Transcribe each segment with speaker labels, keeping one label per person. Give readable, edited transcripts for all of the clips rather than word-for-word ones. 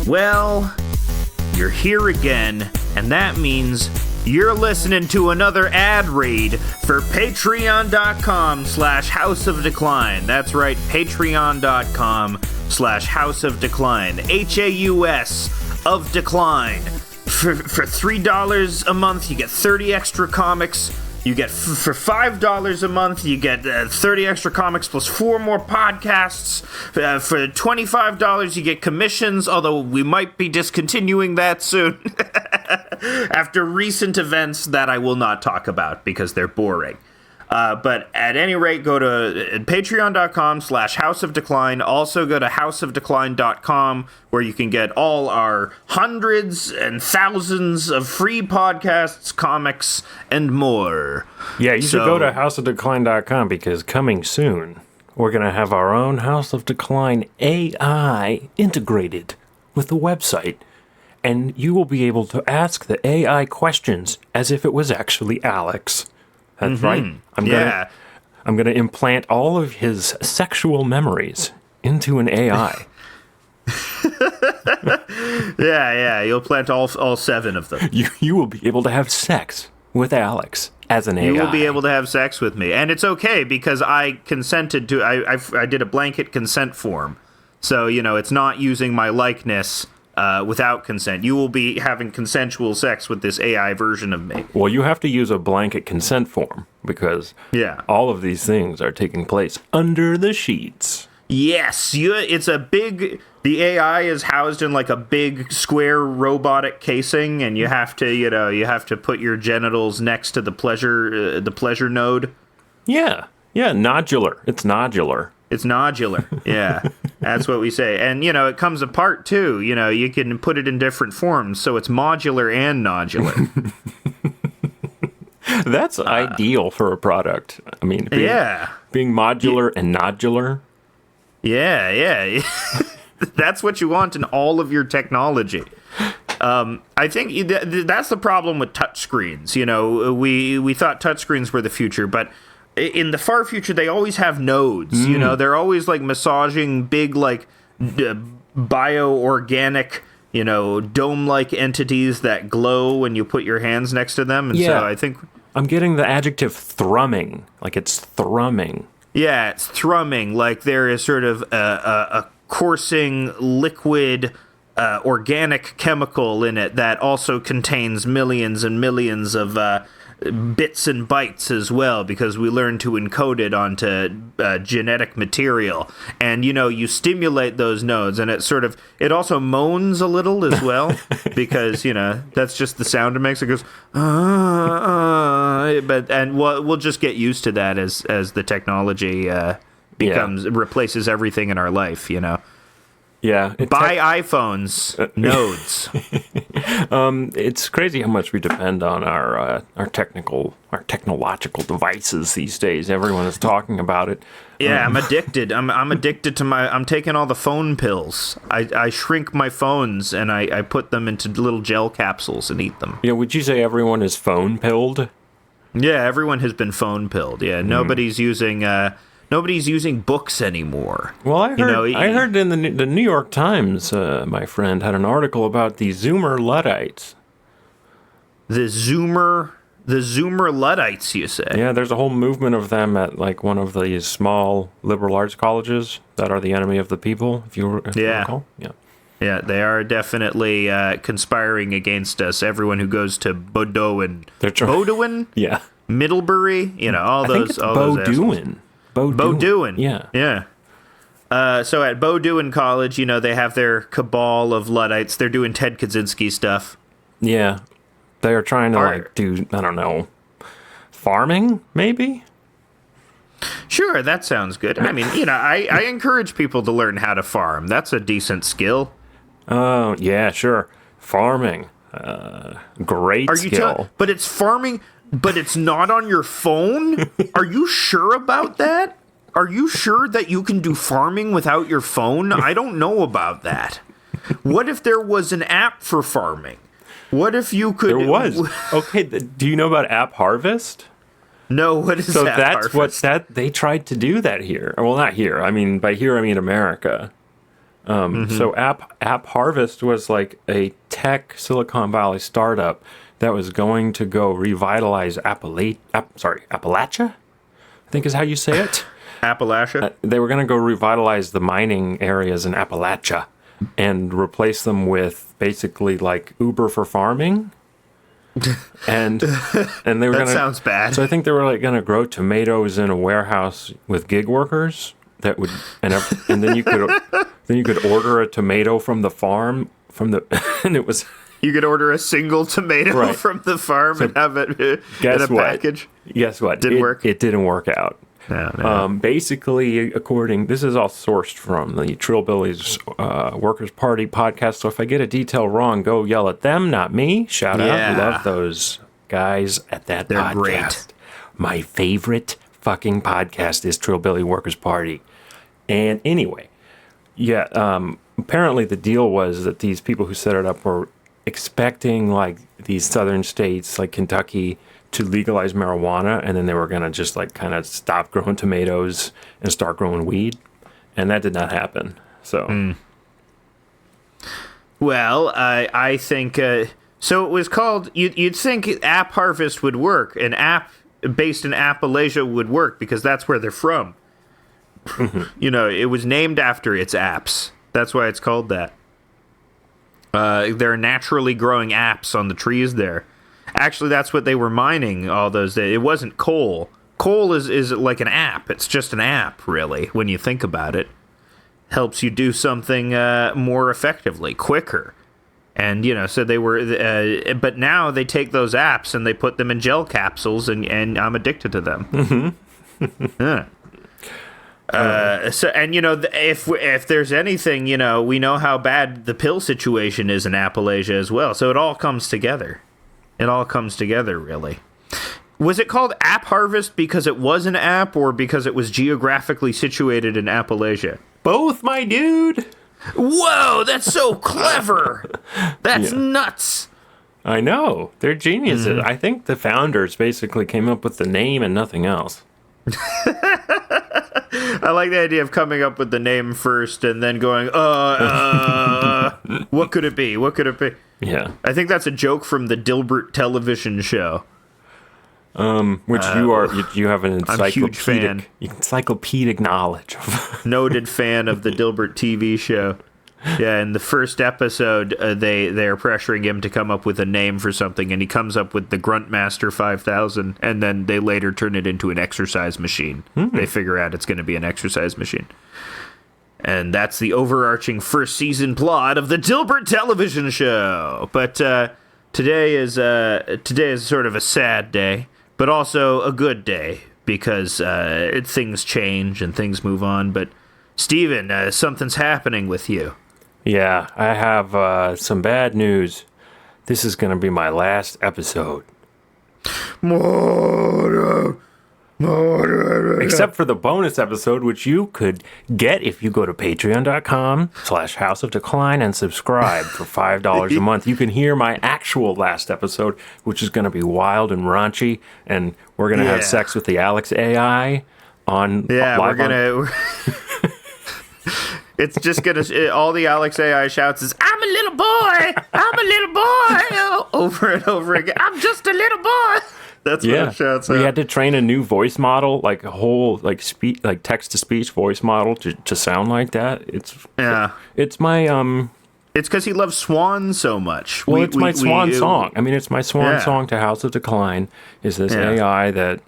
Speaker 1: Well, you're here again, and that means you're listening to another ad read for patreon.com/House of Decline. That's right, patreon.com/House of Decline. HAUS of Decline. For $3 a month, you get 30 extra comics. You get, for $5 a month, you get 30 extra comics plus 4 more podcasts. For $25, you get commissions, although we might be discontinuing that soon. After recent events that I will not talk about because they're boring. But at any rate, go to patreon.com/House of Decline. Also go to houseofdecline.com, where you can get all our hundreds and thousands of free podcasts, comics, and more.
Speaker 2: Yeah, you should go to houseofdecline.com, because coming soon, we're going to have our own House of Decline AI integrated with the website. And you will be able to ask the AI questions as if it was actually Alex. That's right. I'm gonna implant all of his sexual memories into an AI.
Speaker 1: Yeah. You'll plant all 7 of them.
Speaker 2: You will be able to have sex with Alex as an AI.
Speaker 1: You will be able to have sex with me, and it's okay because I consented to. I did a blanket consent form, so it's not using my likeness. Without consent. You will be having consensual sex with this AI version of me.
Speaker 2: Well, you have to use a blanket consent form because all of these things are taking place under the sheets.
Speaker 1: Yes, the AI is housed in like a big square robotic casing, and you have to put your genitals next to the pleasure node.
Speaker 2: Yeah, nodular. It's nodular.
Speaker 1: It's nodular, yeah. That's what we say. And, it comes apart, too. You can put it in different forms, so it's modular and nodular.
Speaker 2: That's ideal for a product. I mean, being modular and nodular.
Speaker 1: Yeah. That's what you want in all of your technology. I think that's the problem with touchscreens. We thought touchscreens were the future, but in the far future, they always have nodes. They're always like massaging big, like bioorganic, dome-like entities that glow when you put your hands next to them. And so I think
Speaker 2: I'm getting the adjective thrumming, like it's thrumming.
Speaker 1: Yeah, it's thrumming, like there is sort of a coursing liquid organic chemical in it that also contains millions and millions of bits and bytes as well, because we learn to encode it onto genetic material. And you stimulate those nodes, and it also moans a little as well, because that's just the sound it makes. It goes and we'll just get used to that as the technology replaces everything in our life.
Speaker 2: Yeah.
Speaker 1: Buy iPhones, nodes.
Speaker 2: It's crazy how much we depend on our technological devices these days. Everyone is talking about it.
Speaker 1: Yeah, I'm addicted. I'm addicted to I'm taking all the phone pills. I shrink my phones and I put them into little gel capsules and eat them.
Speaker 2: Yeah, would you say everyone is phone pilled?
Speaker 1: Yeah, everyone has been phone pilled. Yeah, nobody's using books anymore.
Speaker 2: Well, I heard in the New York Times, my friend had an article about the Zoomer Luddites.
Speaker 1: The Zoomer Luddites, you say?
Speaker 2: Yeah, there's a whole movement of them at like one of these small liberal arts colleges that are the enemy of the people, if you recall.
Speaker 1: Yeah, they are definitely conspiring against us. Everyone who goes to Bowdoin. Bowdoin?
Speaker 2: Yeah.
Speaker 1: Middlebury? All those.
Speaker 2: Bowdoin.
Speaker 1: Bowdoin.
Speaker 2: Yeah.
Speaker 1: So at Bowdoin College, they have their cabal of Luddites. They're doing Ted Kaczynski stuff.
Speaker 2: Yeah. They are trying to do, I don't know, farming, maybe?
Speaker 1: Sure, that sounds good. I mean, I encourage people to learn how to farm. That's a decent skill.
Speaker 2: Oh, yeah, sure. Farming. Great skill.
Speaker 1: But it's farming, but it's not on your phone? Are you sure about that? Are you sure that you can do farming without your phone? I don't know about that. What if there was an app for farming? What if you could...
Speaker 2: There was. Okay, do you know about App Harvest?
Speaker 1: No, what is that?
Speaker 2: So that's what they tried to do that here. Well, not here. I mean, by here I mean America. So App Harvest was like a tech Silicon Valley startup that was going to go revitalize Appalachia, I think is how you say it.
Speaker 1: Appalachia?
Speaker 2: They were going to go revitalize the mining areas in Appalachia and replace them with basically like Uber for farming. And they were
Speaker 1: That sounds bad.
Speaker 2: So I think they were like going to grow tomatoes in a warehouse with gig workers that would, and then you could order a tomato from the farm and it was.
Speaker 1: You could order a single tomato from the farm and have it in a package.
Speaker 2: Guess what?
Speaker 1: Didn't work.
Speaker 2: It didn't work out.
Speaker 1: No.
Speaker 2: Basically, this is all sourced from the Trillbillies Workers' Party podcast. So if I get a detail wrong, go yell at them, not me. Shout out. Love those guys at that
Speaker 1: They're
Speaker 2: podcast.
Speaker 1: great.
Speaker 2: My favorite fucking podcast is Trillbilly Workers' Party. And anyway, apparently the deal was that these people who set it up were expecting like these southern states like Kentucky to legalize marijuana, and then they were going to just like kind of stop growing tomatoes and start growing weed, and that did not happen. So
Speaker 1: Well, I think so. It was called. You'd think App Harvest would work. An app based in Appalachia would work because that's where they're from. It was named after its apps. That's why it's called that. There are naturally growing apps on the trees there. Actually, that's what they were mining all those days. It wasn't coal. Coal is like an app. It's just an app, really, when you think about it. Helps you do something more effectively, quicker. And, so they were... but now they take those apps and they put them in gel capsules, and I'm addicted to them. Yeah. If there's anything, we know how bad the pill situation is in Appalachia as well. So it all comes together. It all comes together, really. Was it called App Harvest because it was an app or because it was geographically situated in Appalachia?
Speaker 2: both, my dude.
Speaker 1: Whoa, that's so clever. That's nuts.
Speaker 2: I know. They're geniuses. I think the founders basically came up with the name and nothing else.
Speaker 1: I like the idea of coming up with the name first and then going, what could it be? What could it be?
Speaker 2: Yeah.
Speaker 1: I think that's a joke from the Dilbert television show.
Speaker 2: Which you have an
Speaker 1: I'm a huge fan.
Speaker 2: encyclopedic knowledge of.
Speaker 1: Noted fan of the Dilbert TV show. Yeah, in the first episode, they're pressuring him to come up with a name for something, and he comes up with the Gruntmaster 5000, and then they later turn it into an exercise machine. They figure out it's going to be an exercise machine. And that's the overarching first season plot of the Dilbert television show. But today is sort of a sad day, but also a good day, because things change and things move on. But Steven, something's happening with you.
Speaker 2: Yeah, I have some bad news. This is going to be my last episode. Except for the bonus episode, which you could get if you go to patreon.com/House of Decline and subscribe for $5 a month. You can hear my actual last episode, which is going to be wild and raunchy, and we're going to have sex with the Alex AI on live.
Speaker 1: It's just gonna. All the Alex AI shouts is "I'm a little boy, I'm a little boy," over and over again. I'm just a little boy. That's what it shouts out.
Speaker 2: We had to train a new voice model, like a whole text to speech voice model to sound like that. It's my
Speaker 1: It's because he loves Swan so much.
Speaker 2: Well, it's my swan song. I mean, it's my swan song to House of Decline. Is this AI that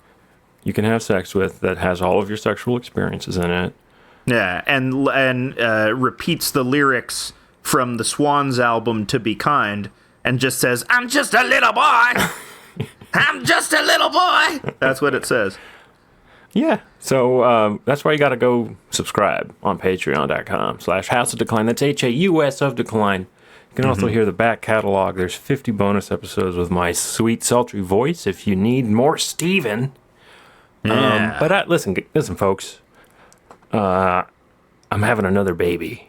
Speaker 2: you can have sex with that has all of your sexual experiences in it?
Speaker 1: Yeah, and repeats the lyrics from the Swans album "To Be Kind" and just says, "I'm just a little boy. I'm just a little boy." That's what it says.
Speaker 2: Yeah, so that's why you got to go subscribe on patreon.com/House of Decline. That's HAUS of Decline. You can also hear the back catalog. There's 50 bonus episodes with my sweet, sultry voice if you need more Steven.
Speaker 1: Yeah.
Speaker 2: But listen, folks. I'm having another baby.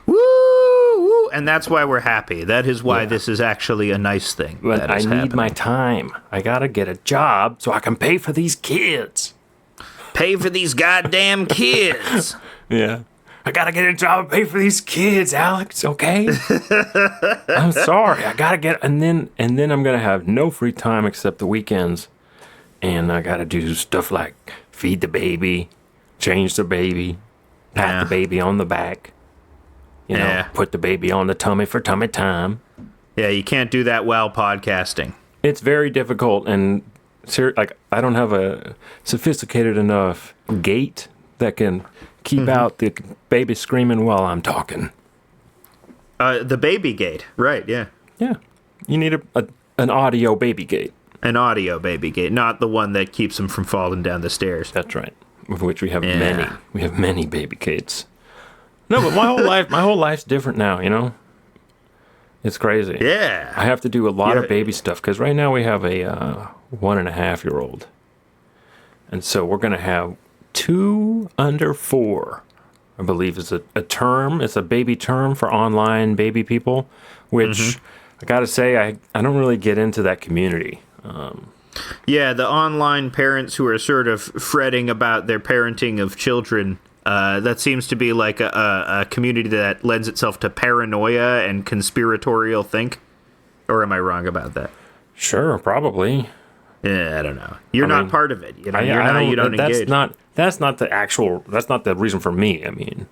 Speaker 1: Woo, woo! And that's why we're happy. That is why this is actually a nice thing.
Speaker 2: But I need my time. I gotta get a job so I can pay for these kids.
Speaker 1: Pay for these goddamn kids.
Speaker 2: Yeah. I gotta get a job and pay for these kids, Alex. Okay. I'm sorry. I gotta get, and then I'm gonna have no free time except the weekends, and I gotta do stuff like feed the baby, change the baby, pat the baby on the back, you know, put the baby on the tummy for tummy time.
Speaker 1: Yeah, you can't do that while podcasting.
Speaker 2: It's very difficult, and like I don't have a sophisticated enough gate that can keep out the baby screaming while I'm talking.
Speaker 1: The baby gate, right? Yeah.
Speaker 2: Yeah, you need an audio baby gate.
Speaker 1: An audio baby gate, not the one that keeps them from falling down the stairs.
Speaker 2: That's right. Of which we have many. We have many baby gates. No, but my whole life's different now. You know, it's crazy.
Speaker 1: Yeah.
Speaker 2: I have to do a lot of baby stuff because right now we have a 1.5-year-old, and so we're gonna have 2 under 4. I believe is a term. It's a baby term for online baby people, which I gotta say I don't really get into that community.
Speaker 1: Yeah, the online parents who are sort of fretting about their parenting of children, that seems to be like a community that lends itself to paranoia and conspiratorial think. Or am I wrong about that?
Speaker 2: Sure, probably.
Speaker 1: Yeah, I don't know. You're not part of it. You know, you don't engage.
Speaker 2: That's not the reason for me. I mean,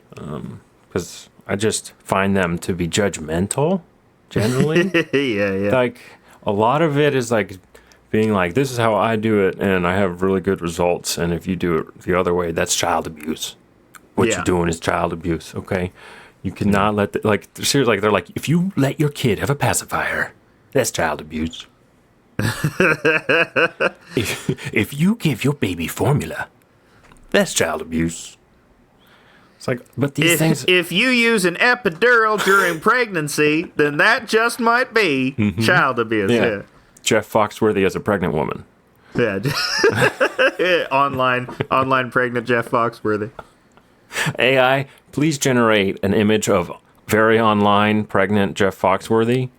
Speaker 2: because I just find them to be judgmental, generally.
Speaker 1: Yeah.
Speaker 2: Like, a lot of it is like being like, this is how I do it, and I have really good results, and if you do it the other way, that's child abuse. What you're doing is child abuse, okay? You cannot let, seriously, like, they're like, if you let your kid have a pacifier, that's child abuse. if you give your baby formula, that's child abuse. It's like, but these things.
Speaker 1: If you use an epidural during pregnancy, then that just might be child abuse. Yeah.
Speaker 2: Jeff Foxworthy as a pregnant woman.
Speaker 1: Yeah. online pregnant Jeff Foxworthy.
Speaker 2: AI, please generate an image of very online pregnant Jeff Foxworthy.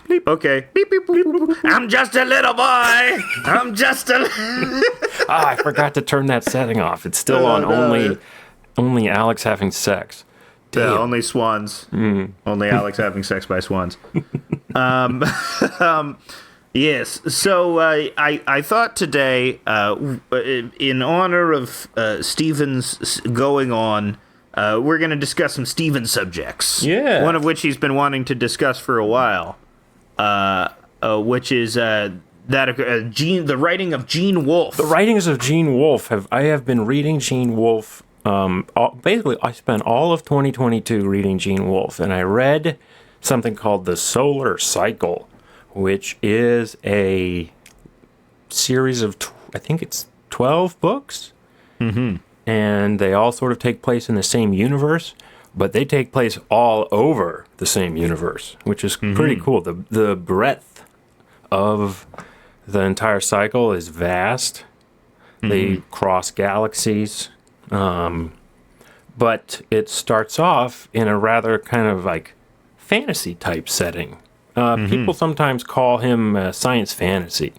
Speaker 1: Beep. Okay. Beep, beep, beep, beep. I'm just a little boy. I'm just a.
Speaker 2: I forgot to turn that setting off. It's still on only Alex having sex. Damn.
Speaker 1: Yeah, only swans. Only Alex having sex by swans. Yes. So I thought today, in honor of Stephen's going on, we're going to discuss some Stephen subjects.
Speaker 2: Yeah.
Speaker 1: One of which he's been wanting to discuss for a while. Which is the writing of Gene Wolfe.
Speaker 2: The writings of Gene Wolfe. I have been reading Gene Wolfe. Basically, I spent all of 2022 reading Gene Wolfe, and I read something called The Solar Cycle, which is a series of, I think it's 12 books. And they all sort of take place in the same universe. But they take place all over the same universe, which is pretty cool. The breadth of the entire cycle is vast. They cross galaxies. But it starts off in a rather kind of like fantasy type setting. People sometimes call him science fantasy.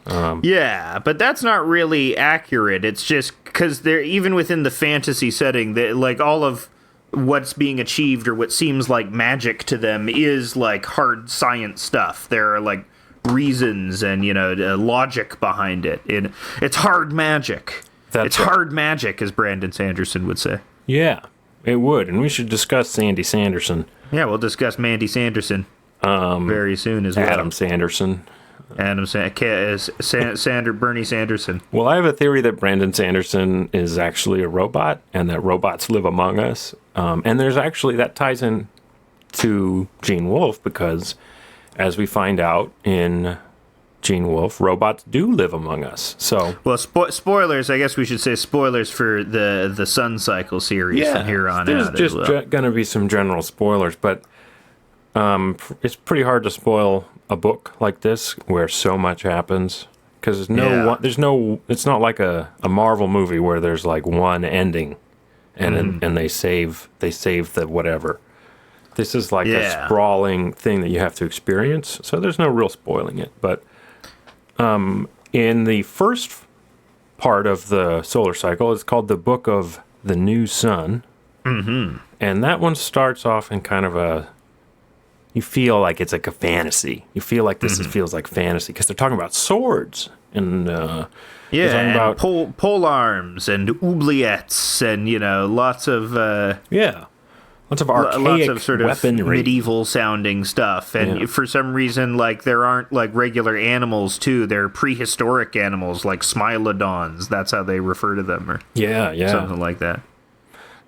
Speaker 1: Yeah, but that's not really accurate. It's just because they're even within the fantasy setting, like all of what's being achieved or what seems like magic to them is like hard science stuff. There are like reasons and logic behind it. It's hard magic. It's hard magic, as Brandon Sanderson would say.
Speaker 2: Yeah, it would, and we should discuss Sandy Sanderson.
Speaker 1: Yeah, we'll discuss Mandy Sanderson very soon as well.
Speaker 2: Adam Sanderson.
Speaker 1: Bernie Sanderson.
Speaker 2: Well, I have a theory that Brandon Sanderson is actually a robot, and that robots live among us. And there's actually, that ties in to Gene Wolfe, because as we find out in Gene Wolfe, robots do live among us. So,
Speaker 1: well, spoilers. I guess we should say spoilers for the Sun Cycle series from here on out.
Speaker 2: There's just going to be some general spoilers, but it's pretty hard to spoil a book like this where so much happens, because it's not like a Marvel movie where there's like one ending and they save the whatever. This is like a sprawling thing that you have to experience, so there's no real spoiling it. But in the first part of the solar cycle, it's called the Book of the New Sun, Mm-hmm. And that one starts off in kind of you feel like it's like a fantasy. You feel like this feels like fantasy because they're talking about swords and they're talking about
Speaker 1: pole arms and oubliettes and lots of
Speaker 2: lots of archaic
Speaker 1: lots of sort of
Speaker 2: weaponry,
Speaker 1: medieval sounding stuff. And for some reason, like there aren't like regular animals too. They're prehistoric animals like smilodons. That's how they refer to them, or something like that.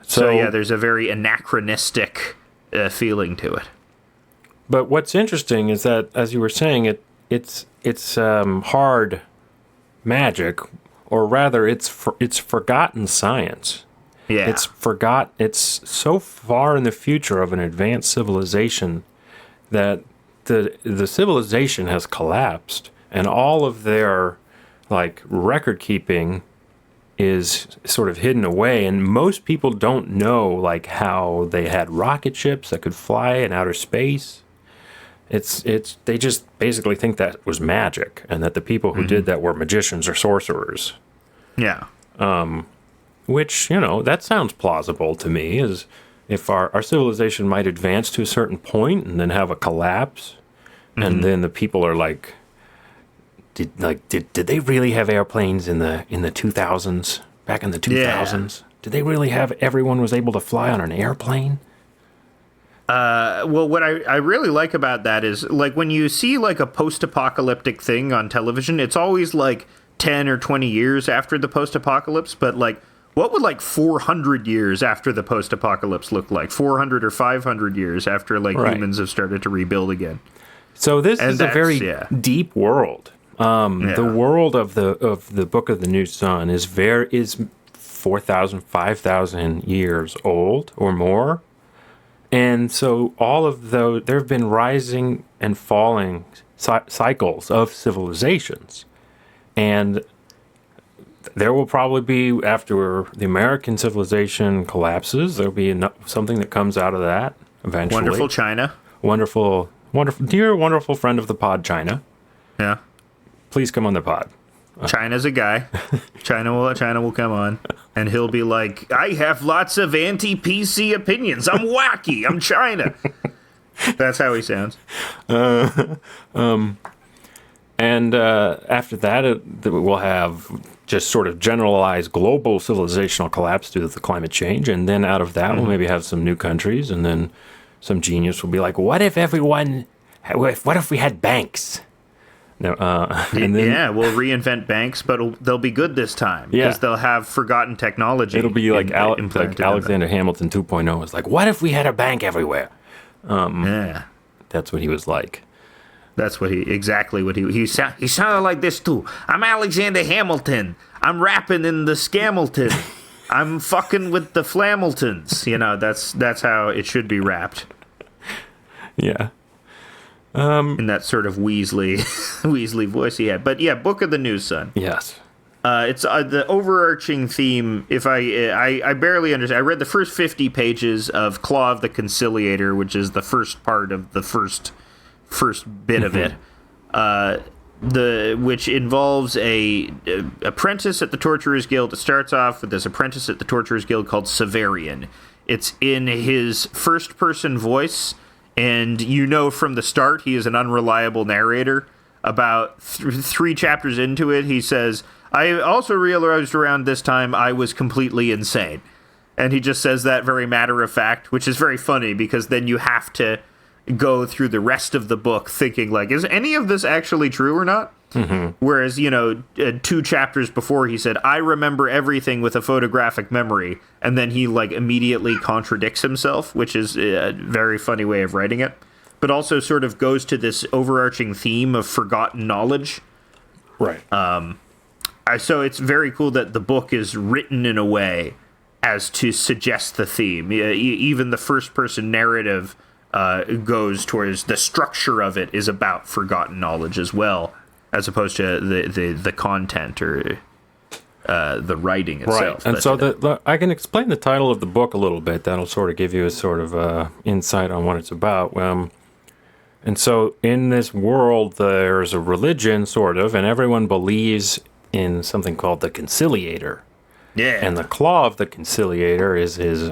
Speaker 1: So yeah, there's a very anachronistic feeling to it.
Speaker 2: But what's interesting is that, as you were saying, it's hard magic, or rather, it's forgotten science.
Speaker 1: Yeah,
Speaker 2: It's so far in the future of an advanced civilization that the civilization has collapsed, and all of their like record keeping is sort of hidden away, and most people don't know like how they had rocket ships that could fly in outer space. They just basically think that was magic, and that the people who did that were magicians or sorcerers.
Speaker 1: Yeah.
Speaker 2: Which, that sounds plausible to me, is if our civilization might advance to a certain point and then have a collapse, and then the people are like, did they really have airplanes in the 2000s, back in the 2000s? Yeah. Did they really have everyone was able to fly on an airplane?
Speaker 1: Well, what I really like about that is, like, when you see, like, a post-apocalyptic thing on television, it's always, like, 10 or 20 years after the post-apocalypse, but, like, what would, like, 400 years after the post-apocalypse look like? 400 or 500 years after, like, humans have started to rebuild again.
Speaker 2: So this is a very deep world. The world of the Book of the New Sun is 4,000, 5,000 years old or more. And so all of those, there have been rising and falling cycles of civilizations. And there will probably be, after the American civilization collapses, there'll be something that comes out of that eventually.
Speaker 1: Wonderful China.
Speaker 2: Wonderful, dear, wonderful friend of the pod, China.
Speaker 1: Yeah.
Speaker 2: Please come on the pod.
Speaker 1: China's a guy. China will come on, and he'll be like, I have lots of anti-PC opinions. I'm wacky. I'm China. That's how he sounds.
Speaker 2: And after that, we'll have just sort of generalized global civilizational collapse due to the climate change. And then out of that, we'll maybe have some new countries. And then some genius will be like, what if we had banks? No, and then,
Speaker 1: we'll reinvent banks, but they'll be good this time because they'll have forgotten technology.
Speaker 2: It'll be like Alexander Hamilton 2.0. It's like, what if we had a bank everywhere? That's what he was like.
Speaker 1: That's what he sounded like this too. I'm Alexander Hamilton. I'm rapping in the Scamilton. I'm fucking with the Flamiltons. That's how it should be rapped.
Speaker 2: Yeah.
Speaker 1: In that sort of Weasley voice he had. But yeah, Book of the New Sun.
Speaker 2: Yes.
Speaker 1: It's the overarching theme. If I barely understand. I read the first 50 pages of Claw of the Conciliator, which is the first part of the first bit of it. Which involves a apprentice at the Torturers Guild. It starts off with this apprentice at the Torturers Guild called Severian. It's in his first person voice. And from the start, he is an unreliable narrator. About 3 chapters into it, he says, I also realized around this time I was completely insane. And he just says that very matter of fact, which is very funny because then you have to go through the rest of the book thinking, like, is any of this actually true or not? Whereas, 2 chapters before he said, I remember everything with a photographic memory. And then he, like, immediately contradicts himself, which is a very funny way of writing it. But also sort of goes to this overarching theme of forgotten knowledge.
Speaker 2: Right.
Speaker 1: So it's very cool that the book is written in a way as to suggest the theme. Even the first-person narrative goes towards the structure of it is about forgotten knowledge as well, as opposed to the content or the writing itself.
Speaker 2: Right, and so I can explain the title of the book a little bit. That'll sort of give you a sort of insight on what it's about. And so in this world, there's a religion, sort of, and everyone believes in something called the Conciliator.
Speaker 1: Yeah.
Speaker 2: And the Claw of the Conciliator is his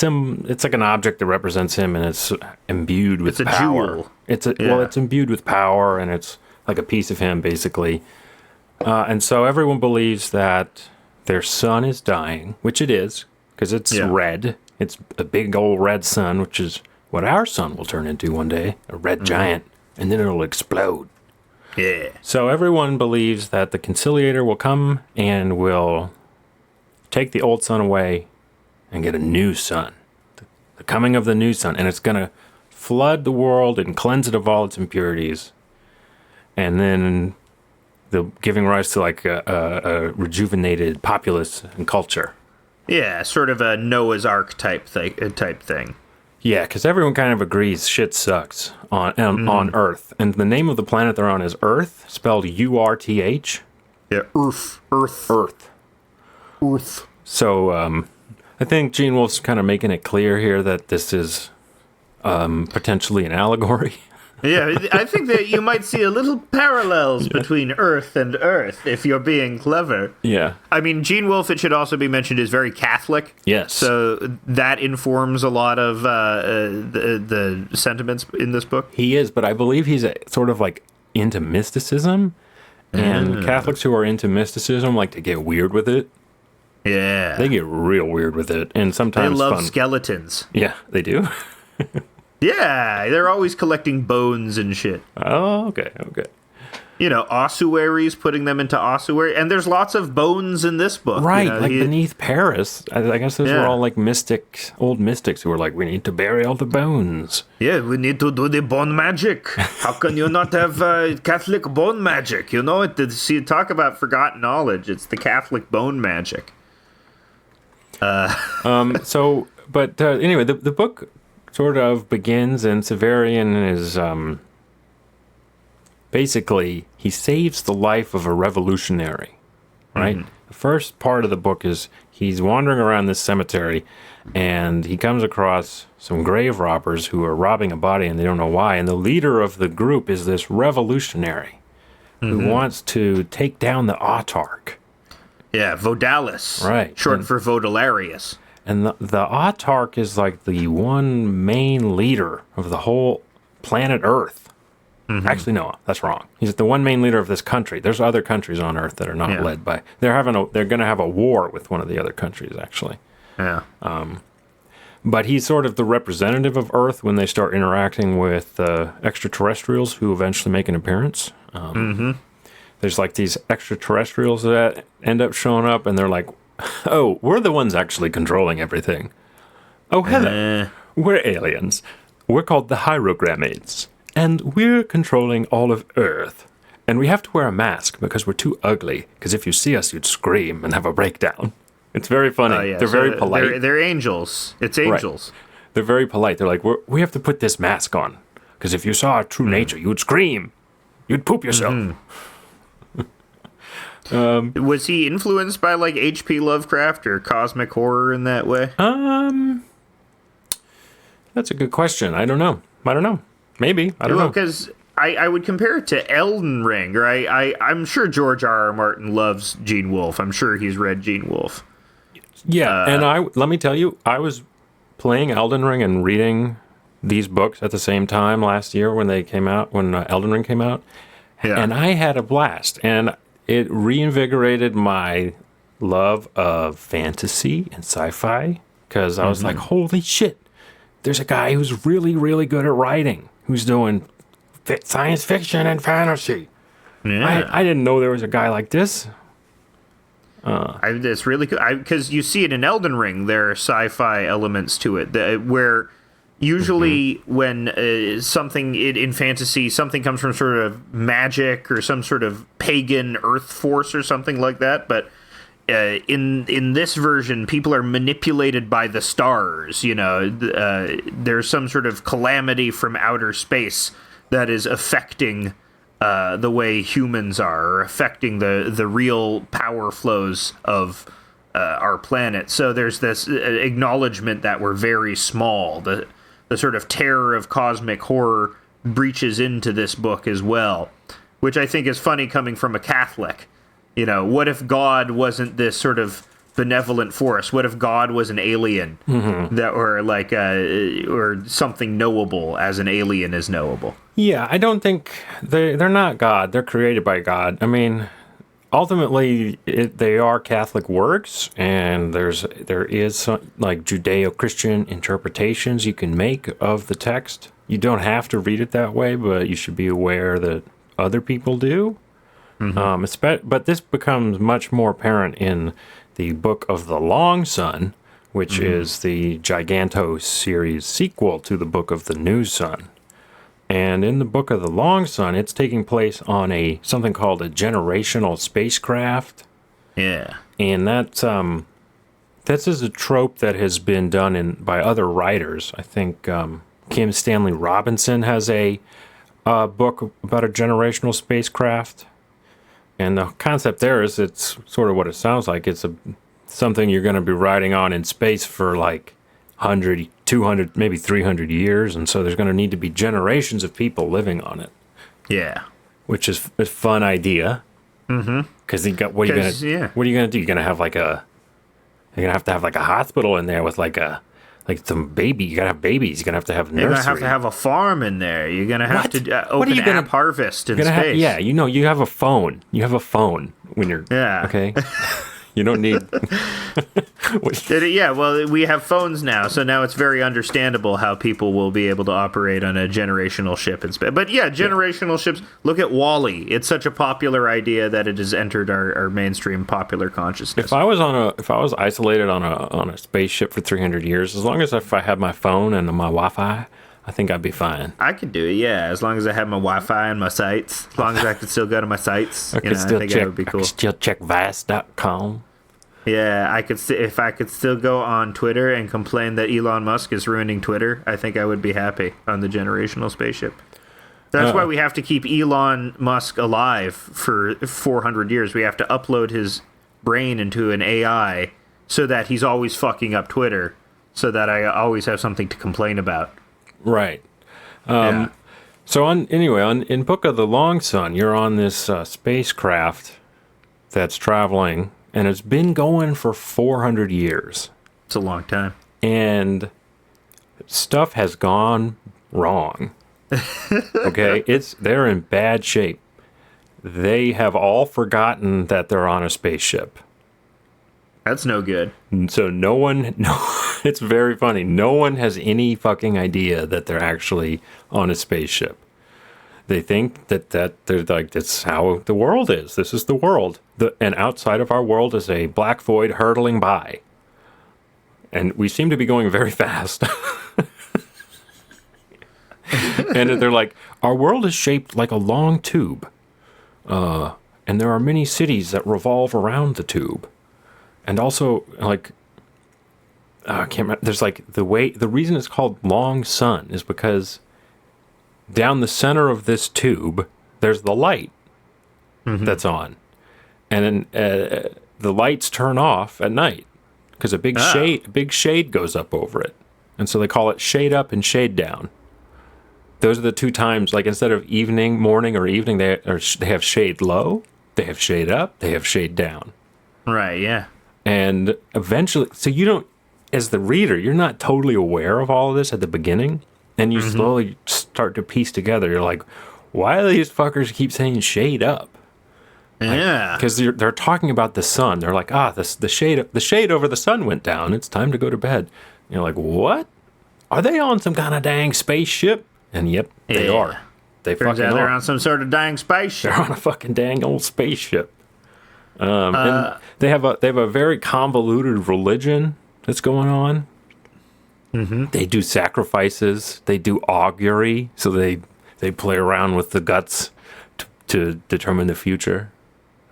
Speaker 2: it's like an object that represents him, and it's imbued with
Speaker 1: It's a
Speaker 2: power.
Speaker 1: jewel.
Speaker 2: Well, it's imbued with power, and it's like a piece of him, basically. And so everyone believes that their sun is dying, which it is, because it's red. It's a big old red sun, which is what our sun will turn into one day, a red giant, and then it'll explode.
Speaker 1: Yeah.
Speaker 2: So everyone believes that the conciliator will come and will take the old sun away and get a new sun. The coming of the new sun. And it's going to flood the world and cleanse it of all its impurities. And then giving rise to like a rejuvenated populace and culture.
Speaker 1: Yeah, sort of a Noah's Ark type thing.
Speaker 2: Yeah, because everyone kind of agrees shit sucks on Earth. And the name of the planet they're on is Earth, spelled Urth.
Speaker 1: Yeah, Earth.
Speaker 2: So I think Gene Wolfe's kind of making it clear here that this is potentially an allegory.
Speaker 1: Yeah, I think that you might see a little parallels between Earth and Earth if you're being clever.
Speaker 2: Yeah.
Speaker 1: I mean, Gene Wolfe, it should also be mentioned, is very Catholic.
Speaker 2: Yes.
Speaker 1: So that informs a lot of the sentiments in this book.
Speaker 2: He is, but I believe he's sort of like into mysticism. And Catholics who are into mysticism like to get weird with it.
Speaker 1: Yeah.
Speaker 2: They get real weird with it. And sometimes
Speaker 1: they love
Speaker 2: fun.
Speaker 1: Skeletons.
Speaker 2: Yeah, they do.
Speaker 1: Yeah, they're always collecting bones and shit.
Speaker 2: Oh, okay.
Speaker 1: You know, ossuaries, putting them into ossuary. And there's lots of bones in this book.
Speaker 2: Right,
Speaker 1: you know,
Speaker 2: like beneath Paris. I guess those were all like old mystics who were like, we need to bury all the bones.
Speaker 1: Yeah, we need to do the bone magic. How can you not have Catholic bone magic? You know, talk about forgotten knowledge. It's the Catholic bone magic.
Speaker 2: Anyway, the book sort of begins, and Severian is basically he saves the life of a revolutionary, right? The first part of the book is he's wandering around this cemetery, and he comes across some grave robbers who are robbing a body, and they don't know why. And the leader of the group is this revolutionary who wants to take down the autarch.
Speaker 1: Yeah, Vodalis.
Speaker 2: Right.
Speaker 1: Short for Vodalarius.
Speaker 2: And the autarch is like the one main leader of the whole planet Earth. Actually, no, that's wrong. He's the one main leader of this country. There's other countries on Earth that are not led by. They're going to have a war with one of the other countries, actually.
Speaker 1: Yeah.
Speaker 2: But he's sort of the representative of Earth when they start interacting with extraterrestrials who eventually make an appearance. There's like these extraterrestrials that end up showing up, and they're like, oh, we're the ones actually controlling everything. Oh, hello. We're aliens. We're called the Hierogrammates, and we're controlling all of Earth. And we have to wear a mask because we're too ugly, because if you see us, you'd scream and have a breakdown. It's very funny. They're very polite.
Speaker 1: They're angels. It's angels.
Speaker 2: Right. They're very polite. They're like, we have to put this mask on, because if you saw our true nature, you'd scream. You'd poop yourself.
Speaker 1: Was he influenced by like H.P. Lovecraft or cosmic horror in that way?
Speaker 2: That's a good question. I don't know. Maybe. I don't know.
Speaker 1: Because I would compare it to Elden Ring, or I'm sure George R.R. Martin loves Gene Wolfe. I'm sure he's read Gene Wolfe.
Speaker 2: Yeah, and let me tell you, I was playing Elden Ring and reading these books at the same time last year when they came out, when Elden Ring came out, and I had a blast, and it reinvigorated my love of fantasy and sci-fi, because I was like, holy shit, there's a guy who's really, really good at writing, who's doing science fiction and fantasy. Yeah. I didn't know there was a guy like this.
Speaker 1: It's really good, because you see it in Elden Ring. There are sci-fi elements to it, where usually when something in fantasy, something comes from sort of magic or some sort of pagan earth force or something like that, but in this version, people are manipulated by the stars. You know, there's some sort of calamity from outer space that is affecting the way humans are, or affecting the real power flows of our planet. So there's this acknowledgement that we're very small. The sort of terror of cosmic horror breaches into this book as well, which I think is funny coming from a Catholic. You know, what if God wasn't this sort of benevolent force? What if God was an alien that, or like, or something knowable as an alien is knowable?
Speaker 2: Yeah, I don't think they're not God. They're created by God. I mean, ultimately, they are Catholic works, and there is some, like, Judeo-Christian interpretations you can make of the text. You don't have to read it that way, but you should be aware that other people do. But this becomes much more apparent in the Book of the Long Sun, which is the Giganto series sequel to the Book of the New Sun. And in the Book of the Long Sun, it's taking place on something called a generational spacecraft.
Speaker 1: Yeah.
Speaker 2: And this is a trope that has been done by other writers. I think Kim Stanley Robinson has a book about a generational spacecraft. And the concept there is, it's sort of what it sounds like. It's something you're going to be riding on in space for like 100, 200, maybe 300 years. And so there's going to need to be generations of people living on it.
Speaker 1: Yeah.
Speaker 2: Which is a fun idea. Because what are you going to do? You're going to have to have like a hospital in there with like some baby. You got to have babies. You're going to have nursery.
Speaker 1: You're going to have a farm in there. You're going to have to open app harvest in space.
Speaker 2: You have a phone. You have a phone when you're...
Speaker 1: Yeah.
Speaker 2: Okay? You don't need...
Speaker 1: Yeah, well, we have phones now, so now it's very understandable how people will be able to operate on a generational ship in space. But yeah, generational ships. Look at Wall-E. It's such a popular idea that it has entered our mainstream popular consciousness.
Speaker 2: If I was isolated on a spaceship for 300 years, as long as if I had my phone and my Wi-Fi, I think I'd be fine.
Speaker 1: I could do it, yeah, as long as I have my Wi-Fi and my sites. As long as I could still go to my sites. I think that would be cool.
Speaker 2: I could still check Vice.com.
Speaker 1: Yeah, if I could still go on Twitter and complain that Elon Musk is ruining Twitter, I think I would be happy on the generational spaceship. That's why we have to keep Elon Musk alive for 400 years. We have to upload his brain into an AI so that he's always fucking up Twitter, so that I always have something to complain about.
Speaker 2: Right. So in Book of the Long Sun, you're on this spacecraft that's traveling, and it's been going for 400 years.
Speaker 1: It's a long time.
Speaker 2: And stuff has gone wrong. Okay? They're in bad shape. They have all forgotten that they're on a spaceship.
Speaker 1: That's no good.
Speaker 2: So it's very funny. No one has any fucking idea that they're actually on a spaceship. They think that they're like, that's how the world is. This is the world. And outside of our world is a black void hurtling by. And we seem to be going very fast. And they're like, our world is shaped like a long tube. And there are many cities that revolve around the tube. And also, like, I can't remember. There's like the reason it's called Long Sun is because down the center of this tube, there's the light that's on. And then the lights turn off at night because a big shade goes up over it. And so they call it shade up and shade down. Those are the two times, like instead of morning or evening, they have shade low, they have shade up, they have shade down.
Speaker 1: Right, yeah.
Speaker 2: And eventually, so you don't, as the reader, you're not totally aware of all of this at the beginning. And you slowly start to piece together. You're like, why do these fuckers keep saying shade up?
Speaker 1: Yeah.
Speaker 2: Because they're talking about the sun. They're like, the shade over the sun went down. It's time to go to bed. And you're like, what? Are they on some kind of dang spaceship? And yep, they are. They
Speaker 1: Turns
Speaker 2: fucking
Speaker 1: out they're
Speaker 2: are.
Speaker 1: on some sort of dang spaceship.
Speaker 2: They're on a fucking dang old spaceship. And they have a very convoluted religion that's going on. They do sacrifices. They do augury. So they play around with the guts to determine the future.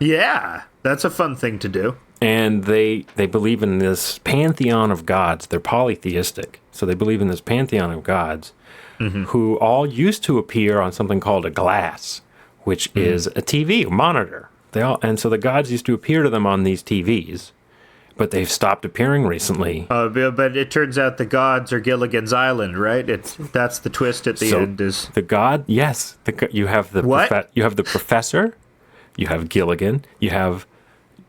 Speaker 2: Yeah,
Speaker 1: that's a fun thing to do.
Speaker 2: And they believe in this pantheon of gods. They're polytheistic. So they believe in this pantheon of gods who all used to appear on something called a glass, which is a TV, a monitor. And so the gods used to appear to them on these TVs, but they've stopped appearing recently.
Speaker 1: But it turns out the gods are Gilligan's Island, right? That's the twist at the end. Is
Speaker 2: the god? Yes, you have the
Speaker 1: what?
Speaker 2: You have the professor, you have Gilligan, you have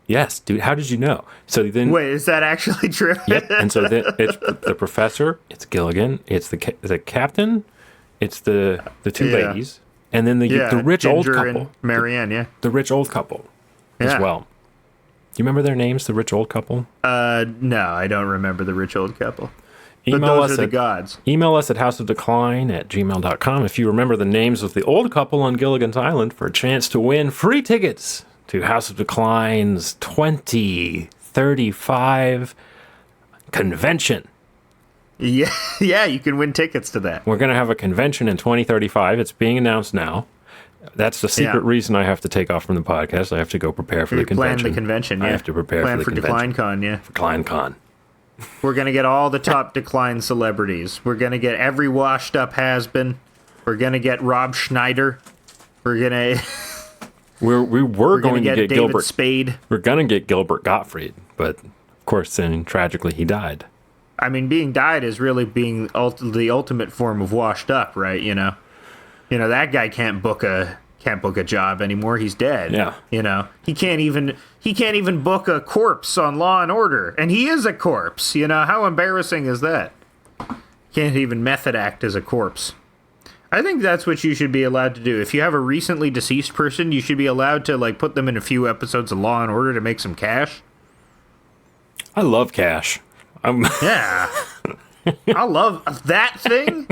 Speaker 2: Yes, dude. How did you know? So then,
Speaker 1: Wait, is that actually true?
Speaker 2: yep. And so then it's the professor, it's Gilligan, it's the captain, it's the two
Speaker 1: Yeah.
Speaker 2: ladies, and then the rich old
Speaker 1: Ginger
Speaker 2: couple,
Speaker 1: and Marianne, yeah.
Speaker 2: the rich old couple, as
Speaker 1: Yeah.
Speaker 2: well. Do you remember their names? The rich old couple.
Speaker 1: No, I don't remember the rich old couple. But
Speaker 2: Email
Speaker 1: those
Speaker 2: us
Speaker 1: are the
Speaker 2: at
Speaker 1: gods.
Speaker 2: Email us at houseofdecline@gmail.com if you remember the names of the old couple on Gilligan's Island for a chance to win free tickets to House of Decline's 2035 convention.
Speaker 1: Yeah, yeah, you can win tickets to that.
Speaker 2: We're going to have a convention in 2035. It's being announced now. That's the secret reason I have to take off from the podcast. I have to go prepare for the convention.
Speaker 1: Plan the convention, yeah.
Speaker 2: I have to prepare
Speaker 1: plan
Speaker 2: for the
Speaker 1: Decline
Speaker 2: convention.
Speaker 1: Con, yeah.
Speaker 2: For ClineCon.
Speaker 1: We're going to get all the top Decline celebrities. We're going to get every washed-up has-been. We're going to get Rob Schneider. We're going to...
Speaker 2: We were going to get
Speaker 1: David
Speaker 2: Gilbert
Speaker 1: Spade.
Speaker 2: We're going to get Gilbert Gottfried, but of course, then tragically he died.
Speaker 1: I mean, being died is really being the ultimate form of washed up, right? You know, that guy can't book a job anymore. He's dead.
Speaker 2: Yeah.
Speaker 1: You know, he can't even book a corpse on Law and Order, and he is a corpse. You know, how embarrassing is that? Can't even method act as a corpse. I think that's what you should be allowed to do. If you have a recently deceased person, you should be allowed to like put them in a few episodes of Law and Order to make some cash.
Speaker 2: I love cash.
Speaker 1: Yeah. I love that thing.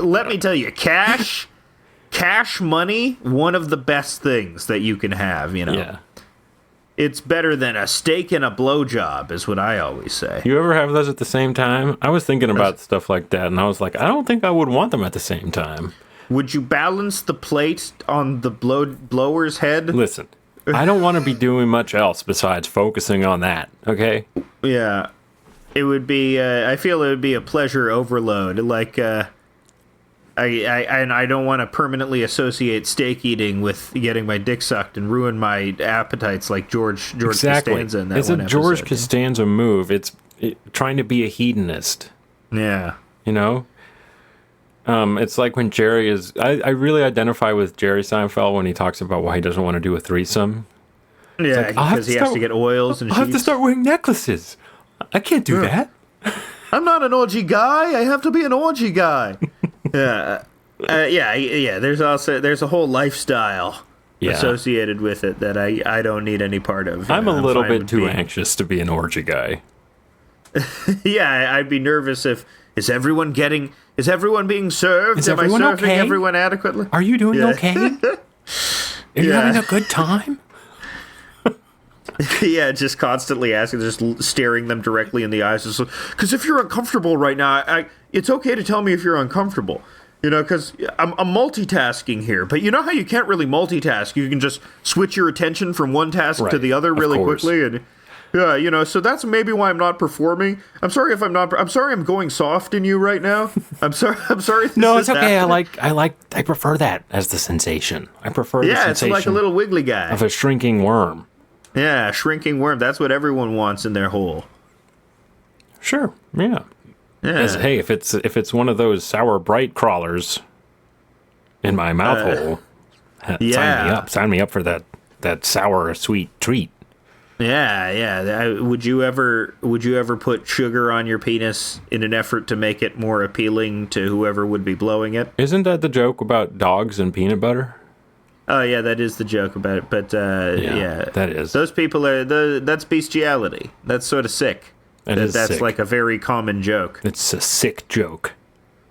Speaker 1: Let me tell you, cash money, one of the best things that you can have, you know.
Speaker 2: Yeah.
Speaker 1: It's better than a steak and a blowjob, is what I always say.
Speaker 2: You ever have those at the same time? I was thinking about stuff like that, and I was like, I don't think I would want them at the same time.
Speaker 1: Would you balance the plate on the blower's head?
Speaker 2: Listen, I don't want to be doing much else besides focusing on that, okay?
Speaker 1: Yeah. It would be, I feel it would be a pleasure overload. Like, I don't want to permanently associate steak eating with getting my dick sucked and ruin my appetites like George Costanza in that
Speaker 2: it's
Speaker 1: one
Speaker 2: a George
Speaker 1: episode.
Speaker 2: Costanza move. It's trying to be a hedonist.
Speaker 1: Yeah.
Speaker 2: You know? It's like when Jerry is... I really identify with Jerry Seinfeld when he talks about why he doesn't want to do a threesome.
Speaker 1: Yeah,
Speaker 2: like,
Speaker 1: because he has to get oils and
Speaker 2: I have to
Speaker 1: sheets.
Speaker 2: start wearing necklaces. I can't do that.
Speaker 1: I'm not an orgy guy. I have to be an orgy guy. Yeah. There's a whole lifestyle associated with it that I don't need any part of.
Speaker 2: I'm a little bit too anxious to be an orgy guy.
Speaker 1: Yeah, I'd be nervous if is everyone being served?
Speaker 2: Is
Speaker 1: Am I
Speaker 2: everyone
Speaker 1: serving
Speaker 2: okay?
Speaker 1: everyone adequately?
Speaker 2: Are you doing okay? Are you having a good time?
Speaker 1: Yeah, just constantly asking, just staring them directly in the eyes. Because if you're uncomfortable right now, it's okay to tell me if you're uncomfortable. You know, because I'm multitasking here. But you know how you can't really multitask? You can just switch your attention from one task to the other really quickly. And yeah, you know, so that's maybe why I'm not performing. I'm sorry if I'm not. I'm sorry I'm going soft in you right now. I'm sorry.
Speaker 2: No, it's okay. I prefer that as the sensation. I prefer the sensation.
Speaker 1: Yeah, it's like a little wiggly guy.
Speaker 2: Of a shrinking worm.
Speaker 1: Yeah, shrinking worm. That's what everyone wants in their hole.
Speaker 2: Sure. Yeah. Hey, if it's one of those sour bright crawlers in my mouth hole, sign me up for that sour sweet treat.
Speaker 1: Yeah. Would you ever put sugar on your penis in an effort to make it more appealing to whoever would be blowing it?
Speaker 2: Isn't that the joke about dogs and peanut butter?
Speaker 1: Oh yeah, that is the joke about it. But
Speaker 2: that is.
Speaker 1: Those people that's bestiality. That's sort of sick. That's sick. Like a very common joke.
Speaker 2: It's a sick joke.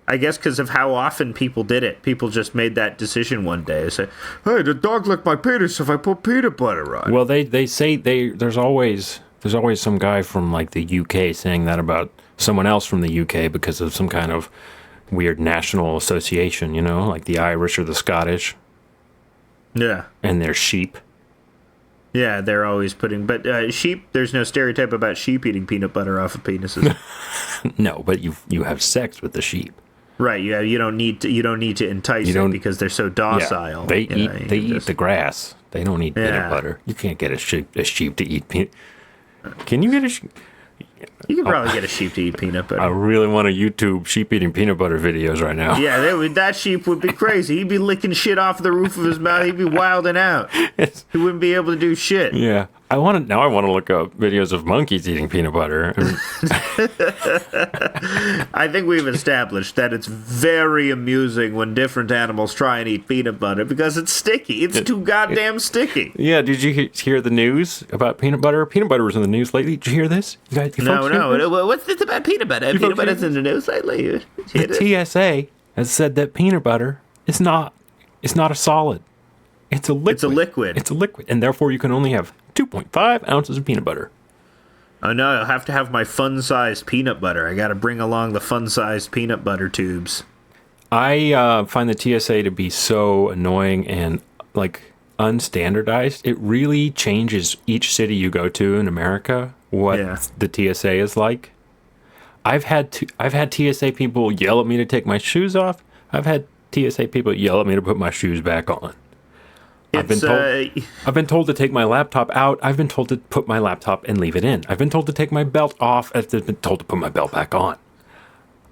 Speaker 1: I guess because of how often people did it. People just made that decision one day. They say, hey, the dog licked my penis if I put peanut butter on it.
Speaker 2: Well, they say there's always some guy from like the UK saying that about someone else from the UK because of some kind of weird national association, you know, like the Irish or the Scottish.
Speaker 1: Yeah.
Speaker 2: And they're sheep.
Speaker 1: Yeah, they're always putting... But sheep, there's no stereotype about sheep eating peanut butter off of penises.
Speaker 2: No, but you have sex with the sheep.
Speaker 1: Right, yeah, you don't need to entice it because they're so docile.
Speaker 2: Yeah, they eat the grass. They don't eat peanut butter. You can't get a sheep to eat peanut... Can you get a sheep?
Speaker 1: You can probably get a sheep to eat peanut butter.
Speaker 2: I really want to YouTube sheep eating peanut butter videos right now.
Speaker 1: Yeah, that sheep would be crazy. He'd be licking shit off the roof of his mouth. He'd be wilding out. He wouldn't be able to do shit.
Speaker 2: Yeah. I want to look up videos of monkeys eating peanut butter.
Speaker 1: I think we've established that it's very amusing when different animals try and eat peanut butter because it's sticky. It's too goddamn sticky.
Speaker 2: Yeah, did you hear the news about peanut butter? Peanut butter was in the news lately. Did you hear this? You folks hear this?
Speaker 1: What's this about peanut butter? Peanut butter's in the news lately.
Speaker 2: The TSA has said that peanut butter is not a solid. It's a liquid. It's a liquid, and therefore you can only have 2.5 ounces of peanut butter.
Speaker 1: Oh no, I'll have to have my fun-sized peanut butter. I gotta bring along the fun-sized peanut butter tubes.
Speaker 2: I find the TSA to be so annoying and, like, unstandardized. It really changes each city you go to in America what the TSA is like. I've had TSA people yell at me to take my shoes off. I've had TSA people yell at me to put my shoes back on. I've been told to take my laptop out. I've been told to put my laptop and leave it in. I've been told to take my belt off. I've been told to put my belt back on.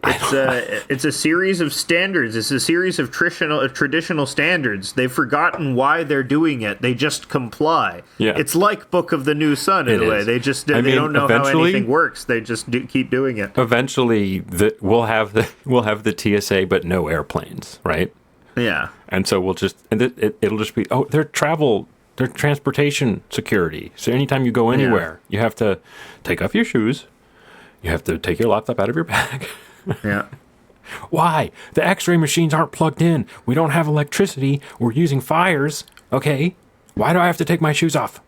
Speaker 1: It's a series of standards. It's a series of traditional standards. They've forgotten why they're doing it. They just comply.
Speaker 2: Yeah.
Speaker 1: It's like Book of the New Sun in a way. They just they don't know how anything works. They just keep doing it.
Speaker 2: Eventually, we'll have the TSA, but no airplanes, right?
Speaker 1: Yeah.
Speaker 2: And so it'll just be they're transportation security. So anytime you go anywhere, you have to take off your shoes. You have to take your laptop out of your bag.
Speaker 1: Yeah.
Speaker 2: Why? The X-ray machines aren't plugged in. We don't have electricity. We're using fires. Okay. Why do I have to take my shoes off?